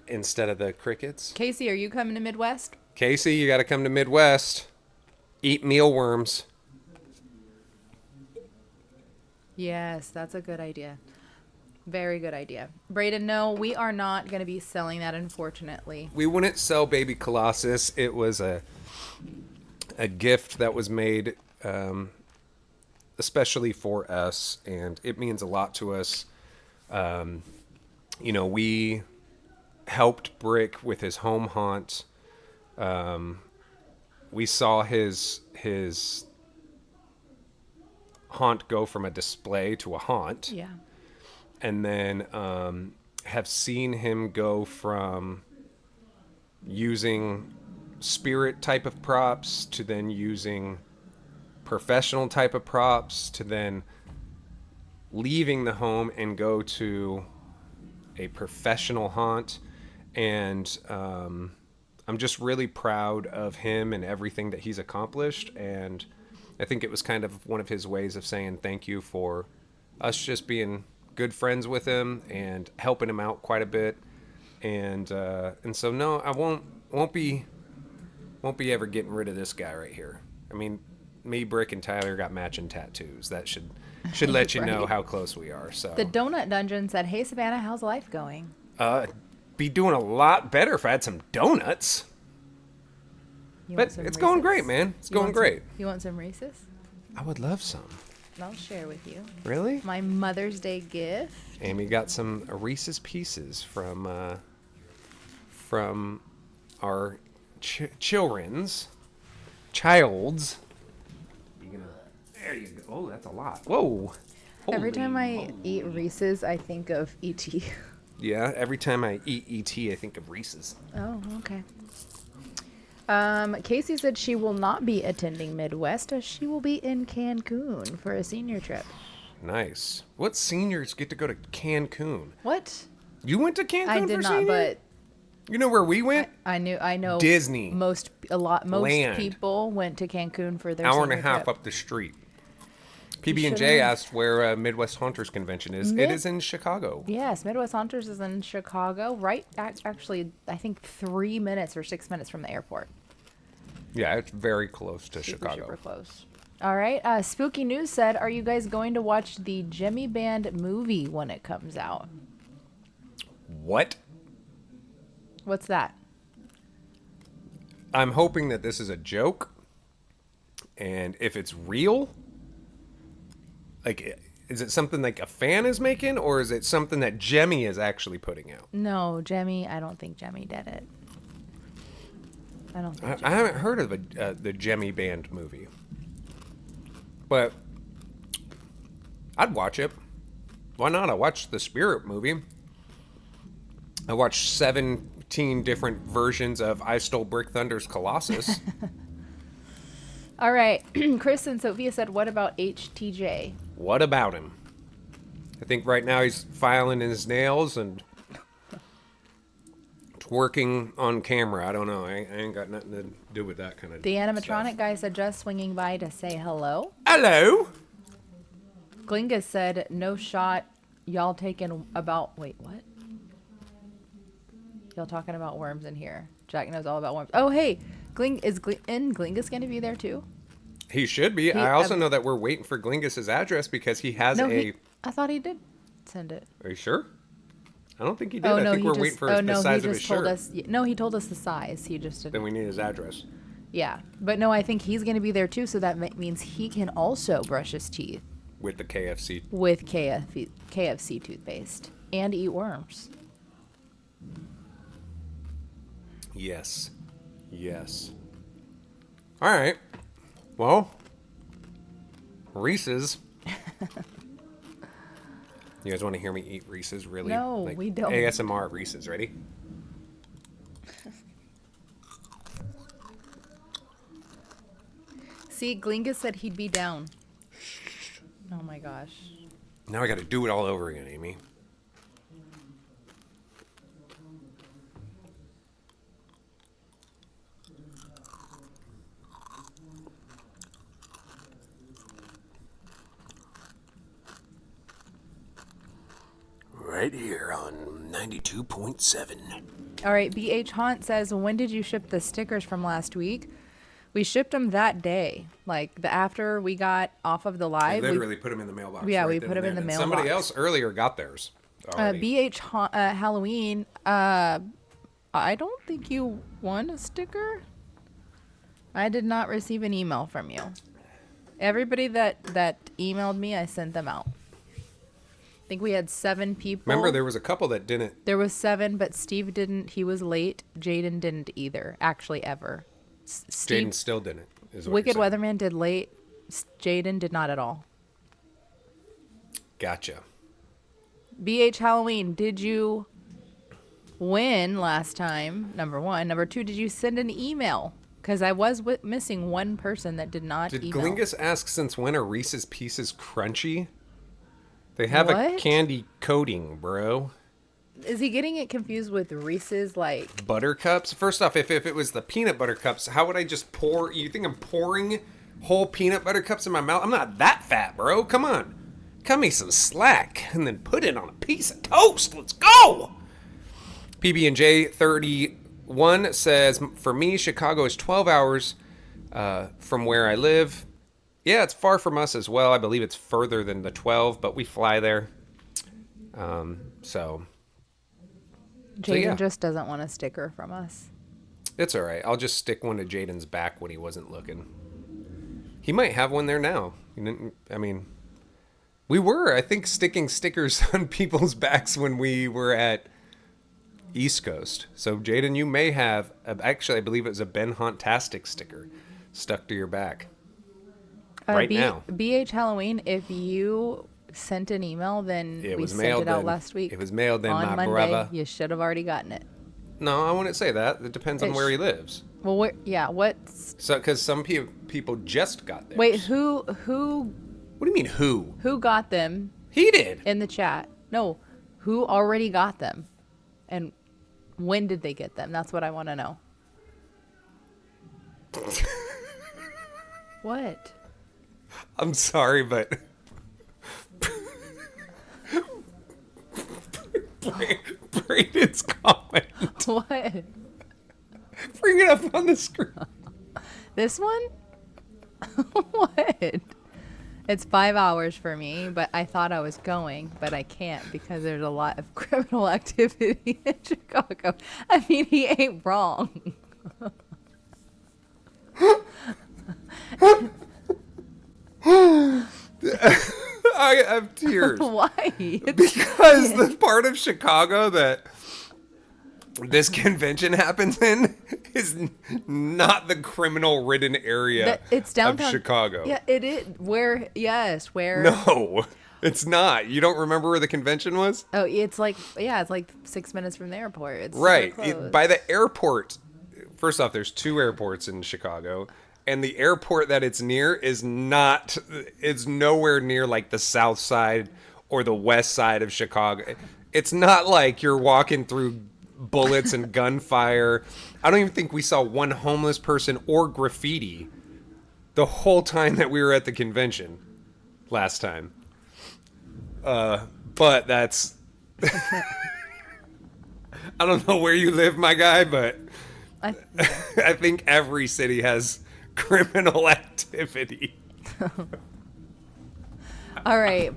Instead of the crickets. Casey, are you coming to Midwest? Casey, you got to come to Midwest. Eat mealworms. Yes, that's a good idea. Very good idea. Braden, no, we are not going to be selling that, unfortunately. We wouldn't sell baby Colossus. It was a gift that was made especially for us, and it means a lot to us. You know, we helped Brick with his home haunt. We saw his haunt go from a display to a haunt. Yeah. And then have seen him go from using spirit type of props to then using professional type of props to then leaving the home and go to a professional haunt. And I'm just really proud of him and everything that he's accomplished. And I think it was kind of one of his ways of saying thank you for us just being good friends with him and helping him out quite a bit. And so no, I won't be ever getting rid of this guy right here. I mean, me, Brick, and Tyler got matching tattoos. That should let you know Right. how close we are. So The Donut Dungeon said, "Hey Savannah, how's life going?" be doing a lot better if I had some donuts. You But want some it's going Reese's? great, man. It's You going want some- great. You want some Reese's? I would love some. I'll share with you. Really? My Mother's Day gift. Amy got some Reese's Pieces from our children's. There you go. Oh, that's a lot. Whoa. Every Holy time I moly. eat Reese's, I think of E.T. Yeah, every time I eat ET, I think of Reese's. Oh, okay. Casey said she will not be attending Midwest as she will be in Cancun for a senior trip. Nice. What seniors get to go to Cancun? What? You went to Cancun I for did not, senior? but You know where we went? I know Disney. Most Land. people went to Cancun for their Hour and a senior half trip. up the street. You PB&J should've- asked where Midwest Haunters Convention is. It is in Chicago. Yes, Midwest Hunters is in Chicago, right? Actually, I think 3 minutes or 6 minutes from the airport. Yeah, it's very close to Super, Chicago. super close. All right. Spooky News said, "Are you guys going to watch the Jimmy Band movie when it comes out?" What? What's that? I'm hoping that this is a joke. And if it's real, like, is it something like a fan is making, or is it something that Jemmy is actually putting out? No, Jemmy. I don't think Jemmy did it. I don't think. I haven't heard of the Jemmy Band movie, but I'd watch it. Why not? I watched the Spirit movie. I watched 17 different versions of I Stole Brick Thunder's Colossus. All right. Chris and Sophia said, "What about HTJ?" What about him? I think right now he's filing his nails and twerking on camera. I don't know. I ain't got nothing to do with that kind of The animatronic stuff. guy said, "Just swinging by to say hello." Hello. Glingus said, "No shot. Y'all taking about. Wait, what? Y'all talking about worms in here? Jack knows all about worms. Oh, hey, Glingus going to be there too? He should be. I also know that we're waiting for Glingus's address because he has No, I thought he did send it. Are you sure? I don't think he did. Oh I no, think he we're just. waiting for Oh the no, he size of his just told shirt. us. No, he told us the size. He just Then didn't. we need his address. Yeah, but no, I think he's going to be there too. So that means he can also brush his teeth With the KFC. with KFC toothpaste and eat worms. Yes. Yes. All right. Well, Reese's. You guys want to hear me eat Reese's? Really? No, we don't. ASMR at Reese's. Ready? See, Glingus said he'd be down. Oh my gosh. Now I got to do it all over again, Amy. Right here on 92.7. All right, BH Hunt says, "When did you ship the stickers from last week?" We shipped them that day, like after we got off of the I live. literally put them in the mailbox. Yeah, right we then put and 'em in there. the And somebody mailbox. else earlier got theirs. already. Halloween. I don't think you won a sticker. I did not receive an email from you. Everybody that emailed me, I sent them out. I think we had 7 people. Remember, there was a couple that didn't. There was 7, but Steve didn't. He was late. Jaden didn't either. Actually, ever. Steve, Jaden still didn't. Is what Wicked you're saying. Weatherman did late. Jaden did not at all. Gotcha. BH Halloween, did you win last time? Number 1. Number 2, did you send an email? Because I was missing one person that did not Did email. Glingus ask since when are Reese's Pieces crunchy? They have a What? candy coating, bro. Is he getting it confused with Reese's, like... Buttercups? First off, if it was the peanut butter cups, how would I just pour... You think I'm pouring whole peanut butter cups in my mouth? I'm not that fat, bro. Come on. Cut me some slack and then put it on a piece of toast. Let's go! PB&J 31 says, for me, Chicago is 12 hours from where I live. Yeah, it's far from us as well. I believe it's further than the 12, but we fly there. So Jaden yeah. just doesn't want a sticker from us. It's all right. I'll just stick one to Jaden's back when he wasn't looking. He might have one there now. I mean, we were, I think, sticking stickers on people's backs when we were at East Coast. So, Jaden, you may have, actually, I believe it was a Ben Hunt-tastic sticker stuck to your back right now. BH Halloween, if you sent an email, then we sent it out last week. It was mailed in, on my Monday. brother. You should have already gotten it. No, I wouldn't say that. It depends on where he lives. Well, what's... So, because some people just got theirs. Wait, who... What do you mean, who? Who got them? He did. In the chat. No, who already got them? And when did they get them? That's what I want to know. What? I'm sorry, but... Braden's comment. What? Bring it up on the screen. This one? What? It's 5 hours for me, but I thought I was going, but I can't because there's a lot of criminal activity in Chicago. I mean, he ain't wrong. I have tears. Why? Because the part of Chicago that this convention happens in is not the criminal-ridden area it's downtown of Chicago. Yeah, it is. Where? Yes, where? No, it's not. You don't remember where the convention was? Oh, it's like 6 minutes from the airport. It's Right. super close. By the airport. First off, there's 2 airports in Chicago. And the airport that it's near is not, it's nowhere near like the south side or the west side of Chicago. It's not like you're walking through bullets and gunfire. I don't even think we saw one homeless person or graffiti the whole time that we were at the convention last time. But that's, I don't know where you live, my guy, but I think every city has criminal activity. All right.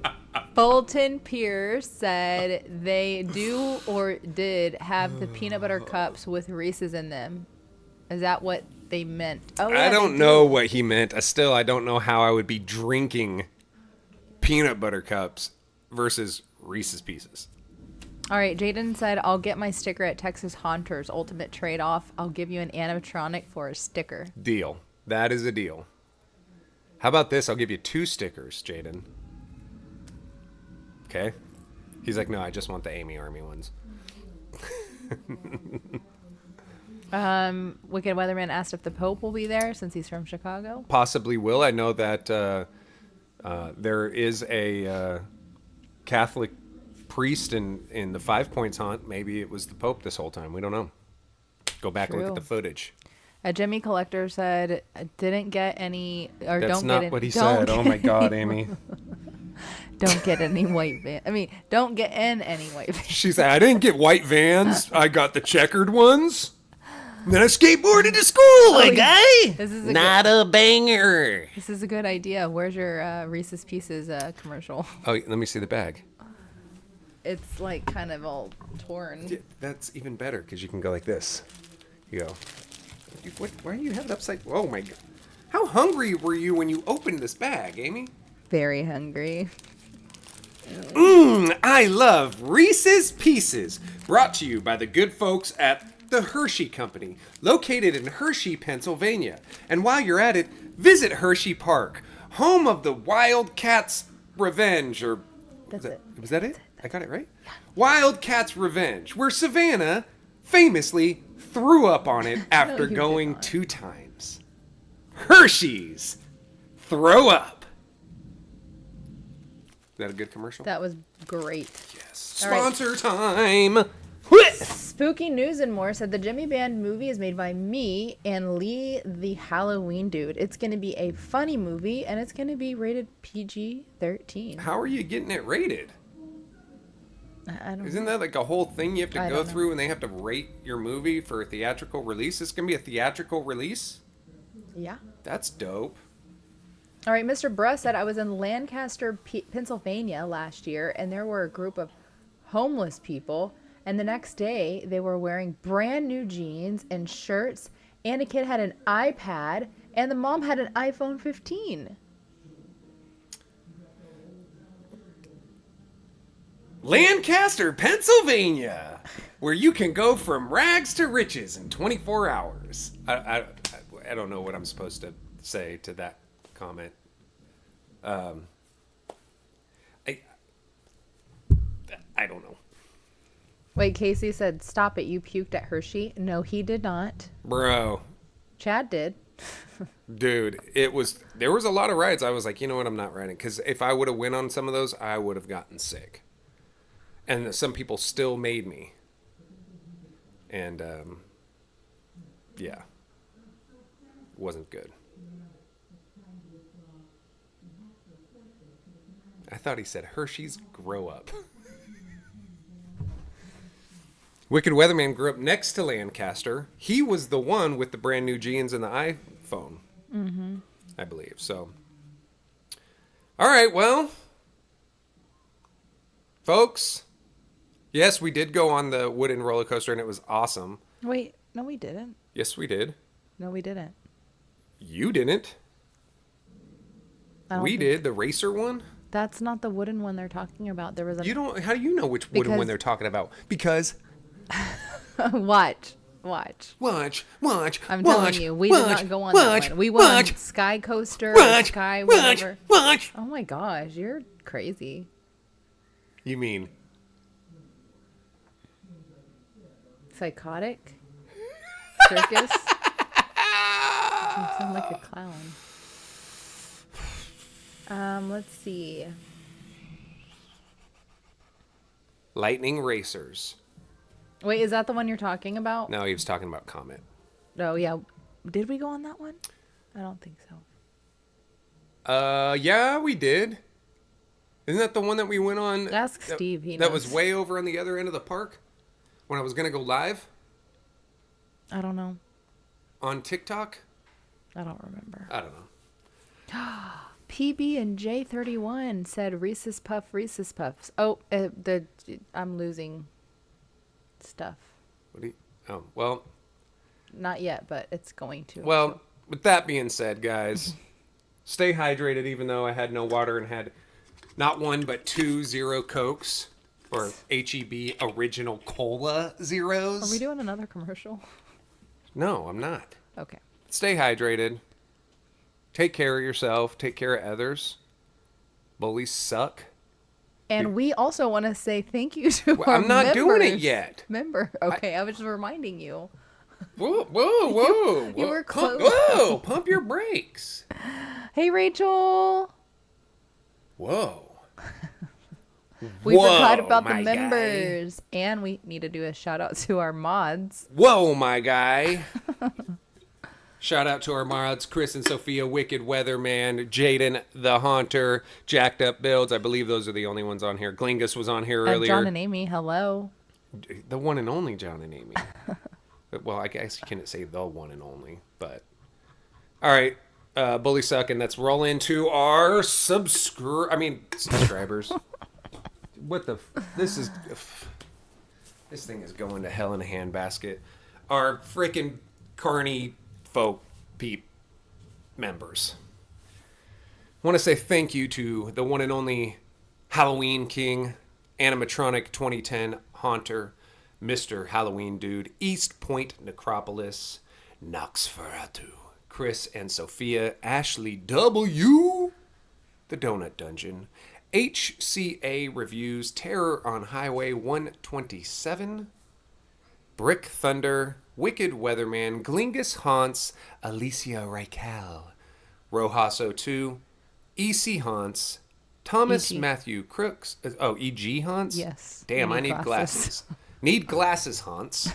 Fulton Pierce said they do or did have the peanut butter cups with Reese's in them. Is that what they meant? Oh, yeah, I don't know what he meant. I don't know how I would be drinking peanut butter cups versus Reese's Pieces. All right. Jaden said, I'll get my sticker at Texas Haunters. Ultimate trade-off. I'll give you an animatronic for a sticker. Deal. That is a deal. How about this? I'll give you 2 stickers, Jaden. Okay? He's like, no, I just want the Amy Army ones. Wicked Weatherman asked if the Pope will be there since he's from Chicago. Possibly will. I know that there is a Catholic priest in the 5 Points haunt. Maybe it was the Pope this whole time. We don't know. Go back and look at the footage. A Jimmy Collector said, didn't get any, or That's don't not get what he don't said. Oh get my God, any- Amy. Don't get any white van. I mean, don't get in any white van. She said, I didn't get white vans. I got the checkered ones. Then I skateboarded to school, guy. This is a Not a banger. This is a good idea. Where's your Reese's Pieces commercial? Oh, let me see the bag. It's like kind of all torn. Yeah, that's even better because you can go like this. You go. Why do you have it upside? Oh my God! How hungry were you when you opened this bag, Amy? Very hungry. I love Reese's Pieces. Brought to you by the good folks at the Hershey Company, located in Hershey, Pennsylvania. And while you're at it, visit Hershey Park, home of the Wildcats Revenge, or That's it. Was that it? I got it right? Yeah. Wildcats Revenge, where Savannah famously threw up on it after you going did not. 2 times. Hershey's. Throw up. Is that a good commercial? That was great. Yes. All right. Sponsor time. Spooky News and More said the Jimmy Band movie is made by me and Lee, the Halloween dude. It's going to be a funny movie, and it's going to be rated PG-13. How are you getting it rated? I don't Isn't that like a whole thing you have to I go don't know. through and they have to rate your movie for a theatrical release? It's going to be a theatrical release? Yeah. That's dope. All right, Mr. Bruss said I was in Lancaster, Pennsylvania last year, and there were a group of homeless people. And the next day, they were wearing brand new jeans and shirts, and a kid had an iPad, and the mom had an iPhone 15. Lancaster, Pennsylvania, where you can go from rags to riches in 24 hours. I don't know what I'm supposed to say to that comment. I don't know. Wait, Casey said, stop it, you puked at Hershey. No, he did not. Bro. Chad did. Dude, there was a lot of rides. I was like, you know what, I'm not riding. Because if I would have went on some of those, I would have gotten sick. And some people still made me. And, yeah. Wasn't good. I thought he said, Hershey's, grow up. Wicked Weatherman grew up next to Lancaster. He was the one with the brand new jeans and the iPhone. Mm-hmm. I believe. So, all right, well, folks, yes, we did go on the wooden roller coaster, and it was awesome. Wait, no, we didn't. Yes, we did. No, we didn't. You didn't. We did, the racer one. That's not the wooden one they're talking about. There was a... You don't. How do you know which wooden one they're talking about? Because... Watch. I'm telling you, we did not go on that one. We went on Sky Coaster, or Sky whatever. Oh my gosh, you're crazy. You mean psychotic? Circus? You sound like a clown. Let's see. Lightning Racers. Wait, is that the one you're talking about? No, he was talking about Comet. Oh, yeah. Did we go on that one? I don't think so. Yeah, we did. Isn't that the one that we went on? Ask Steve. He knows. That was way over on the other end of the park when I was going to go live? I don't know. On TikTok? I don't remember. I don't know. PB and J31 said Reese's Puffs. Oh, I'm losing stuff. What do you... Oh, well... Not yet, but it's going to. Well, with that being said, guys, stay hydrated even though I had no water and had not one but 2 Zero Cokes or HEB Original Cola Zeros. Are we doing another commercial? No, I'm not. Okay. Stay hydrated. Take care of yourself. Take care of others. Bullies suck. And we also want to say thank you to our I'm not members. doing it yet. Okay, I was just reminding you. Whoa. You were close. Pump your brakes. Hey, Rachel. Whoa. We forgot about the members. Guy. And we need to do a shout out to our mods. Whoa, my guy. Shout out to our mods, Chris and Sophia, Wicked Weatherman, Jaden the Haunter, Jacked Up Builds. I believe those are the only ones on here. Glingus was on here earlier. John and Amy, hello. The one and only John and Amy. Well, I guess you can't say the one and only, but... All right, Bully Suck, and let's roll into our subscribers. What the... This thing is going to hell in a handbasket. Our freaking Carney folk peep members. I want to say thank you to the one and only Halloween King, Animatronic 2010 Haunter, Mr. Halloween Dude, East Point Necropolis, Noxferatu, Chris and Sophia, Ashley W, The Donut Dungeon, HCA Reviews, Terror on Highway 127, Brick Thunder, Wicked Weatherman, Glingus Haunts, Alicia Reichel, Rojas02, EC Haunts, Thomas Matthew Crooks. E.G. Haunts? Yes. Damn, I need glasses. Need glasses, Haunts.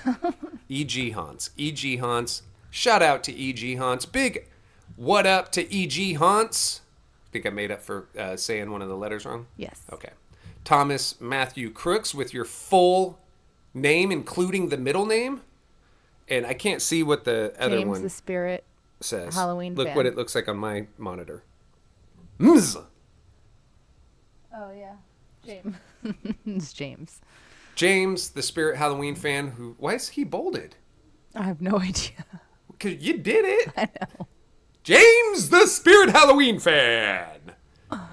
E.G. Haunts. E.G. Haunts. Shout out to E.G. Haunts. Big what up to E.G. Haunts. I think I made up for saying one of the letters wrong? Yes. Okay. Thomas Matthew Crooks with your full name, including the middle name. And I can't see what the other James one the Spirit says. Halloween Look fan. what it looks like on my monitor. Mz. Oh, yeah. James. It's James. James, the Spirit Halloween fan, who... Why is he bolded? I have no idea. Because you did it. I know. James, the Spirit Halloween fan.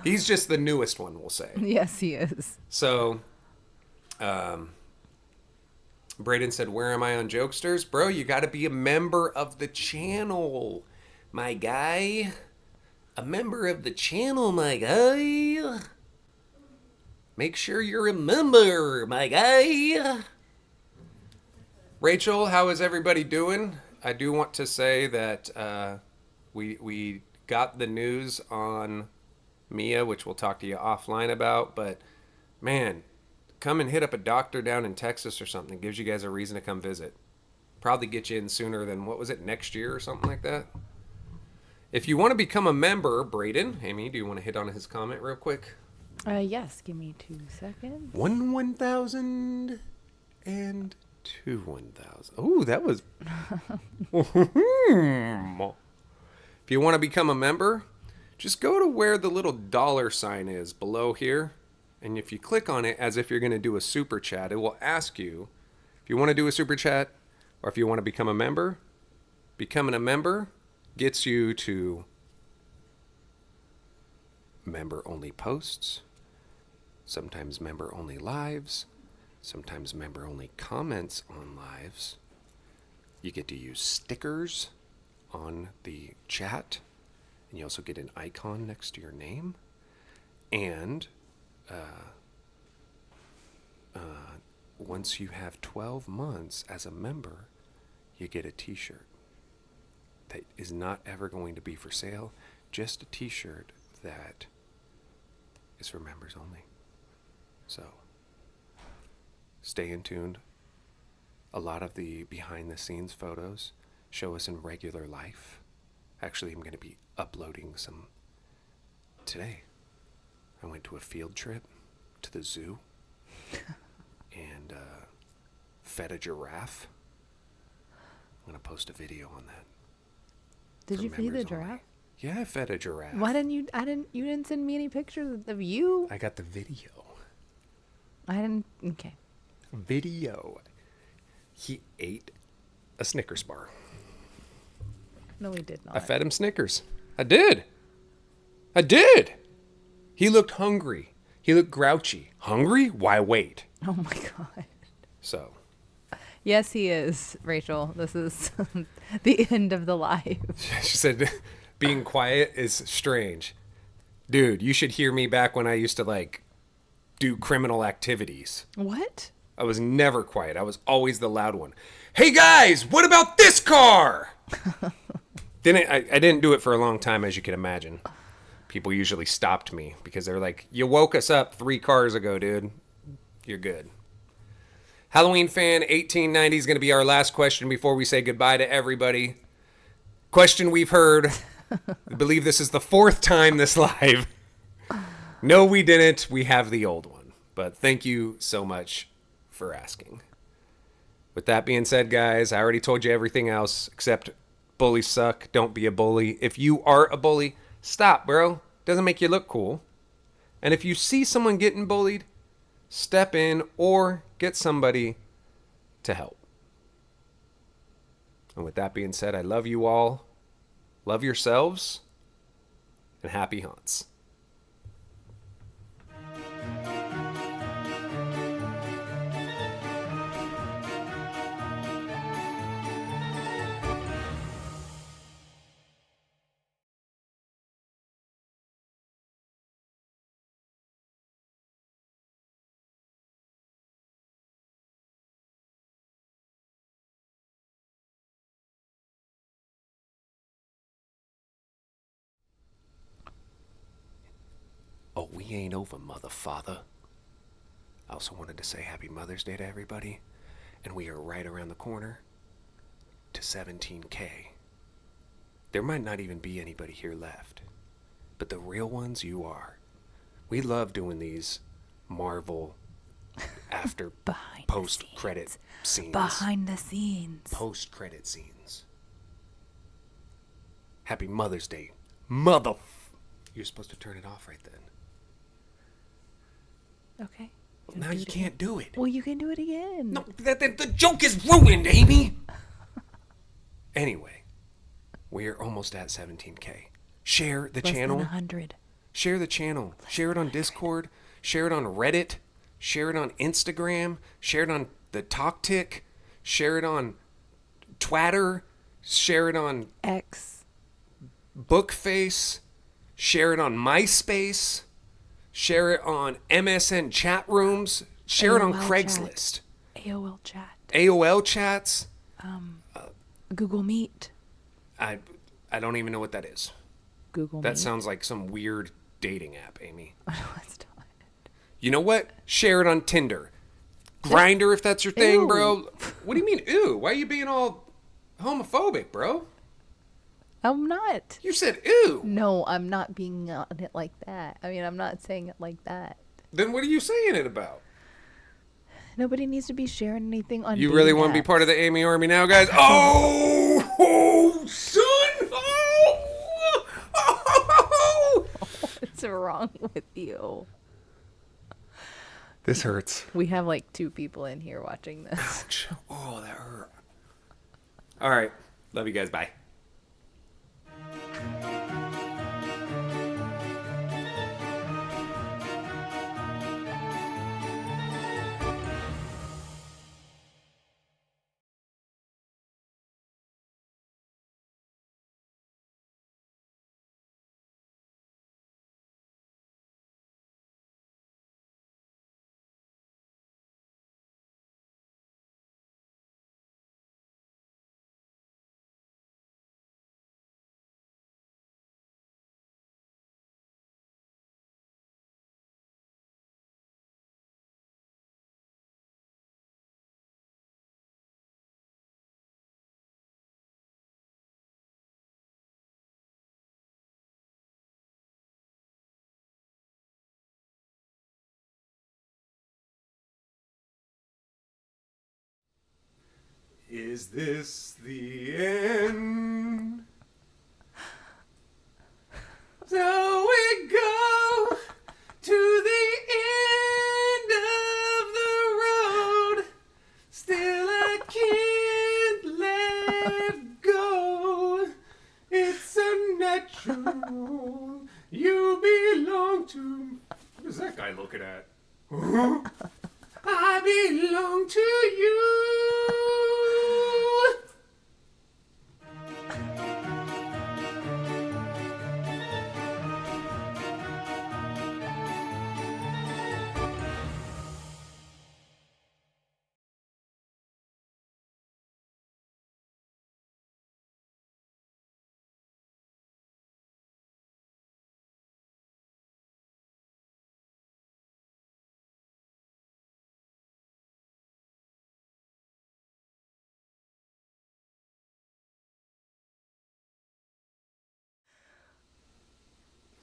He's just the newest one, we'll say. Yes, he is. So, Braden said, where am I on Jokesters? Bro, you got to be a member of the channel, my guy. A member of the channel, my guy. Make sure you're a member, my guy. Rachel, how is everybody doing? I do want to say that we got the news on Mia, which we'll talk to you offline about. But, man, come and hit up a doctor down in Texas or something. It gives you guys a reason to come visit. Probably get you in sooner than, what was it, next year or something like that? If you want to become a member, Braden, Amy, do you want to hit on his comment real quick? Yes, give me 2 seconds. 1,000 and 1,000. Oh, that was... If you want to become a member, just go to where the little dollar sign is below here. And if you click on it as if you're going to do a super chat, it will ask you if you want to do a super chat or if you want to become a member. Becoming a member gets you to member-only posts, sometimes member-only lives, sometimes member-only comments on lives. You get to use stickers on the chat, and you also get an icon next to your name. And once you have 12 months as a member, you get a t-shirt that is not ever going to be for sale, just a t-shirt that is for members only. So stay in tuned. A lot of the behind the scenes photos show us in regular life. Actually, I'm going to be uploading some today. I went to a field trip to the zoo and fed a giraffe. I'm going to post a video on that. Did for you feed the members only. giraffe? Yeah, I fed a giraffe. Why didn't you? You didn't send me any pictures of you. I got the video. I didn't. Okay. Video. He ate a Snickers bar. No, we did not. I fed him Snickers. I did. He looked hungry. He looked grouchy. Hungry? Why wait? Oh my god. So. Yes, he is, Rachel. This is the end of the live. She said, being quiet is strange. Dude, you should hear me back when I used to, do criminal activities. What? I was never quiet. I was always the loud one. Hey, guys, what about this car? I didn't do it for a long time, as you can imagine. People usually stopped me because they're like, you woke us up 3 cars ago, dude. You're good. Halloween fan 1890 is going to be our last question before we say goodbye to everybody. Question we've heard. I believe this is the 4th time this live. No, we didn't. We have the old one. But thank you so much for asking. With that being said, guys, I already told you everything else except bullies suck. Don't be a bully. If you are a bully, stop, bro. Doesn't make you look cool. And if you see someone getting bullied, step in or get somebody to help. And with that being said, I love you all. Love yourselves. And happy haunts. Oh, we ain't over, mother father. I also wanted to say happy Mother's Day to everybody. And we are right around the corner to 17K. There might not even be anybody here left. But the real ones, you are. We love doing these Marvel after post-credit scenes. Behind the scenes. Post-credit scenes. Happy Mother's Day, mother... You're supposed to turn it off right then. Okay. Well, now you can't do it. Well, you can do it again. No, the joke is ruined, Amy. Anyway, we're almost at 17K. Share the Less channel. than 100. Share the channel. Share it on Discord. Share it on Reddit. Share it on Instagram. Share it on the TalkTick. Share it on Twitter. Share it on X. Bookface. Share it on MySpace. Share it on MSN chat rooms. Share it on AOL Craigslist. AOL chat. AOL chats. Google Meet. I don't even know what that is. Google That Meet. sounds like some weird dating app, Amy. No, it's not. You know what? Share it on Tinder. Grinder if that's your thing, Ew. bro. What do you mean, ew? Why are you being all homophobic, bro? I'm not. You said ew. No, I'm not being on it like that. I mean, I'm not saying it like that. Then what are you saying it about? Nobody needs to be sharing anything on You really dating want to be apps. part of the Amy Army now, guys? Oh, son! Oh! What's wrong with you? This hurts. We have like 2 people in here watching this. Ouch. Oh, that hurt. All right. Love you guys. Bye. Is this the end? So we go to the end of the road. Still I can't let go. It's unnatural. You belong to... What is that guy looking at? I belong to you.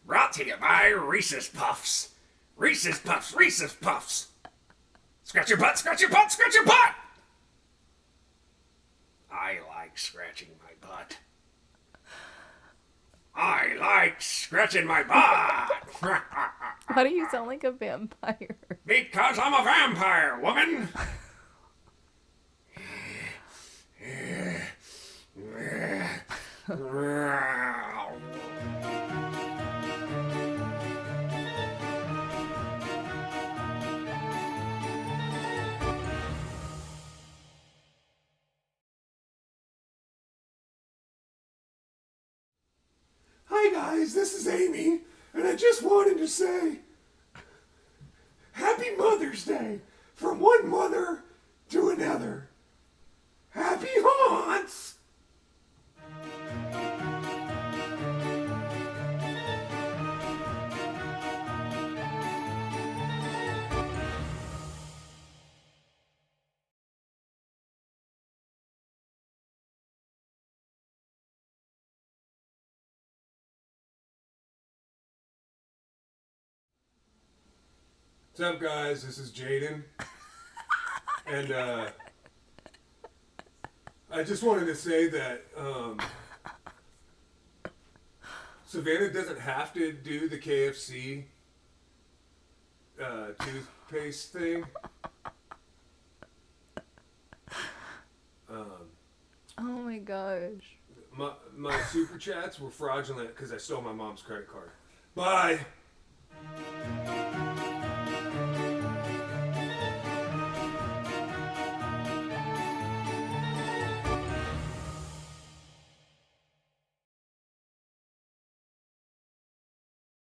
Brought to you by Reese's Puffs. Reese's Puffs, Reese's Puffs. Scratch your butt, scratch your butt, scratch your butt! I like scratching my butt. I like scratching my butt. Why do you sound like a vampire? Because I'm a vampire, woman. Hi guys, this is Amy, and I just wanted to say Happy Mother's Day from one mother to another. Happy haunts! What's up, guys? This is Jaden. And, I just wanted to say that, Savannah doesn't have to do the KFC toothpaste thing. Oh my gosh. My super chats were fraudulent because I stole my mom's credit card. Bye.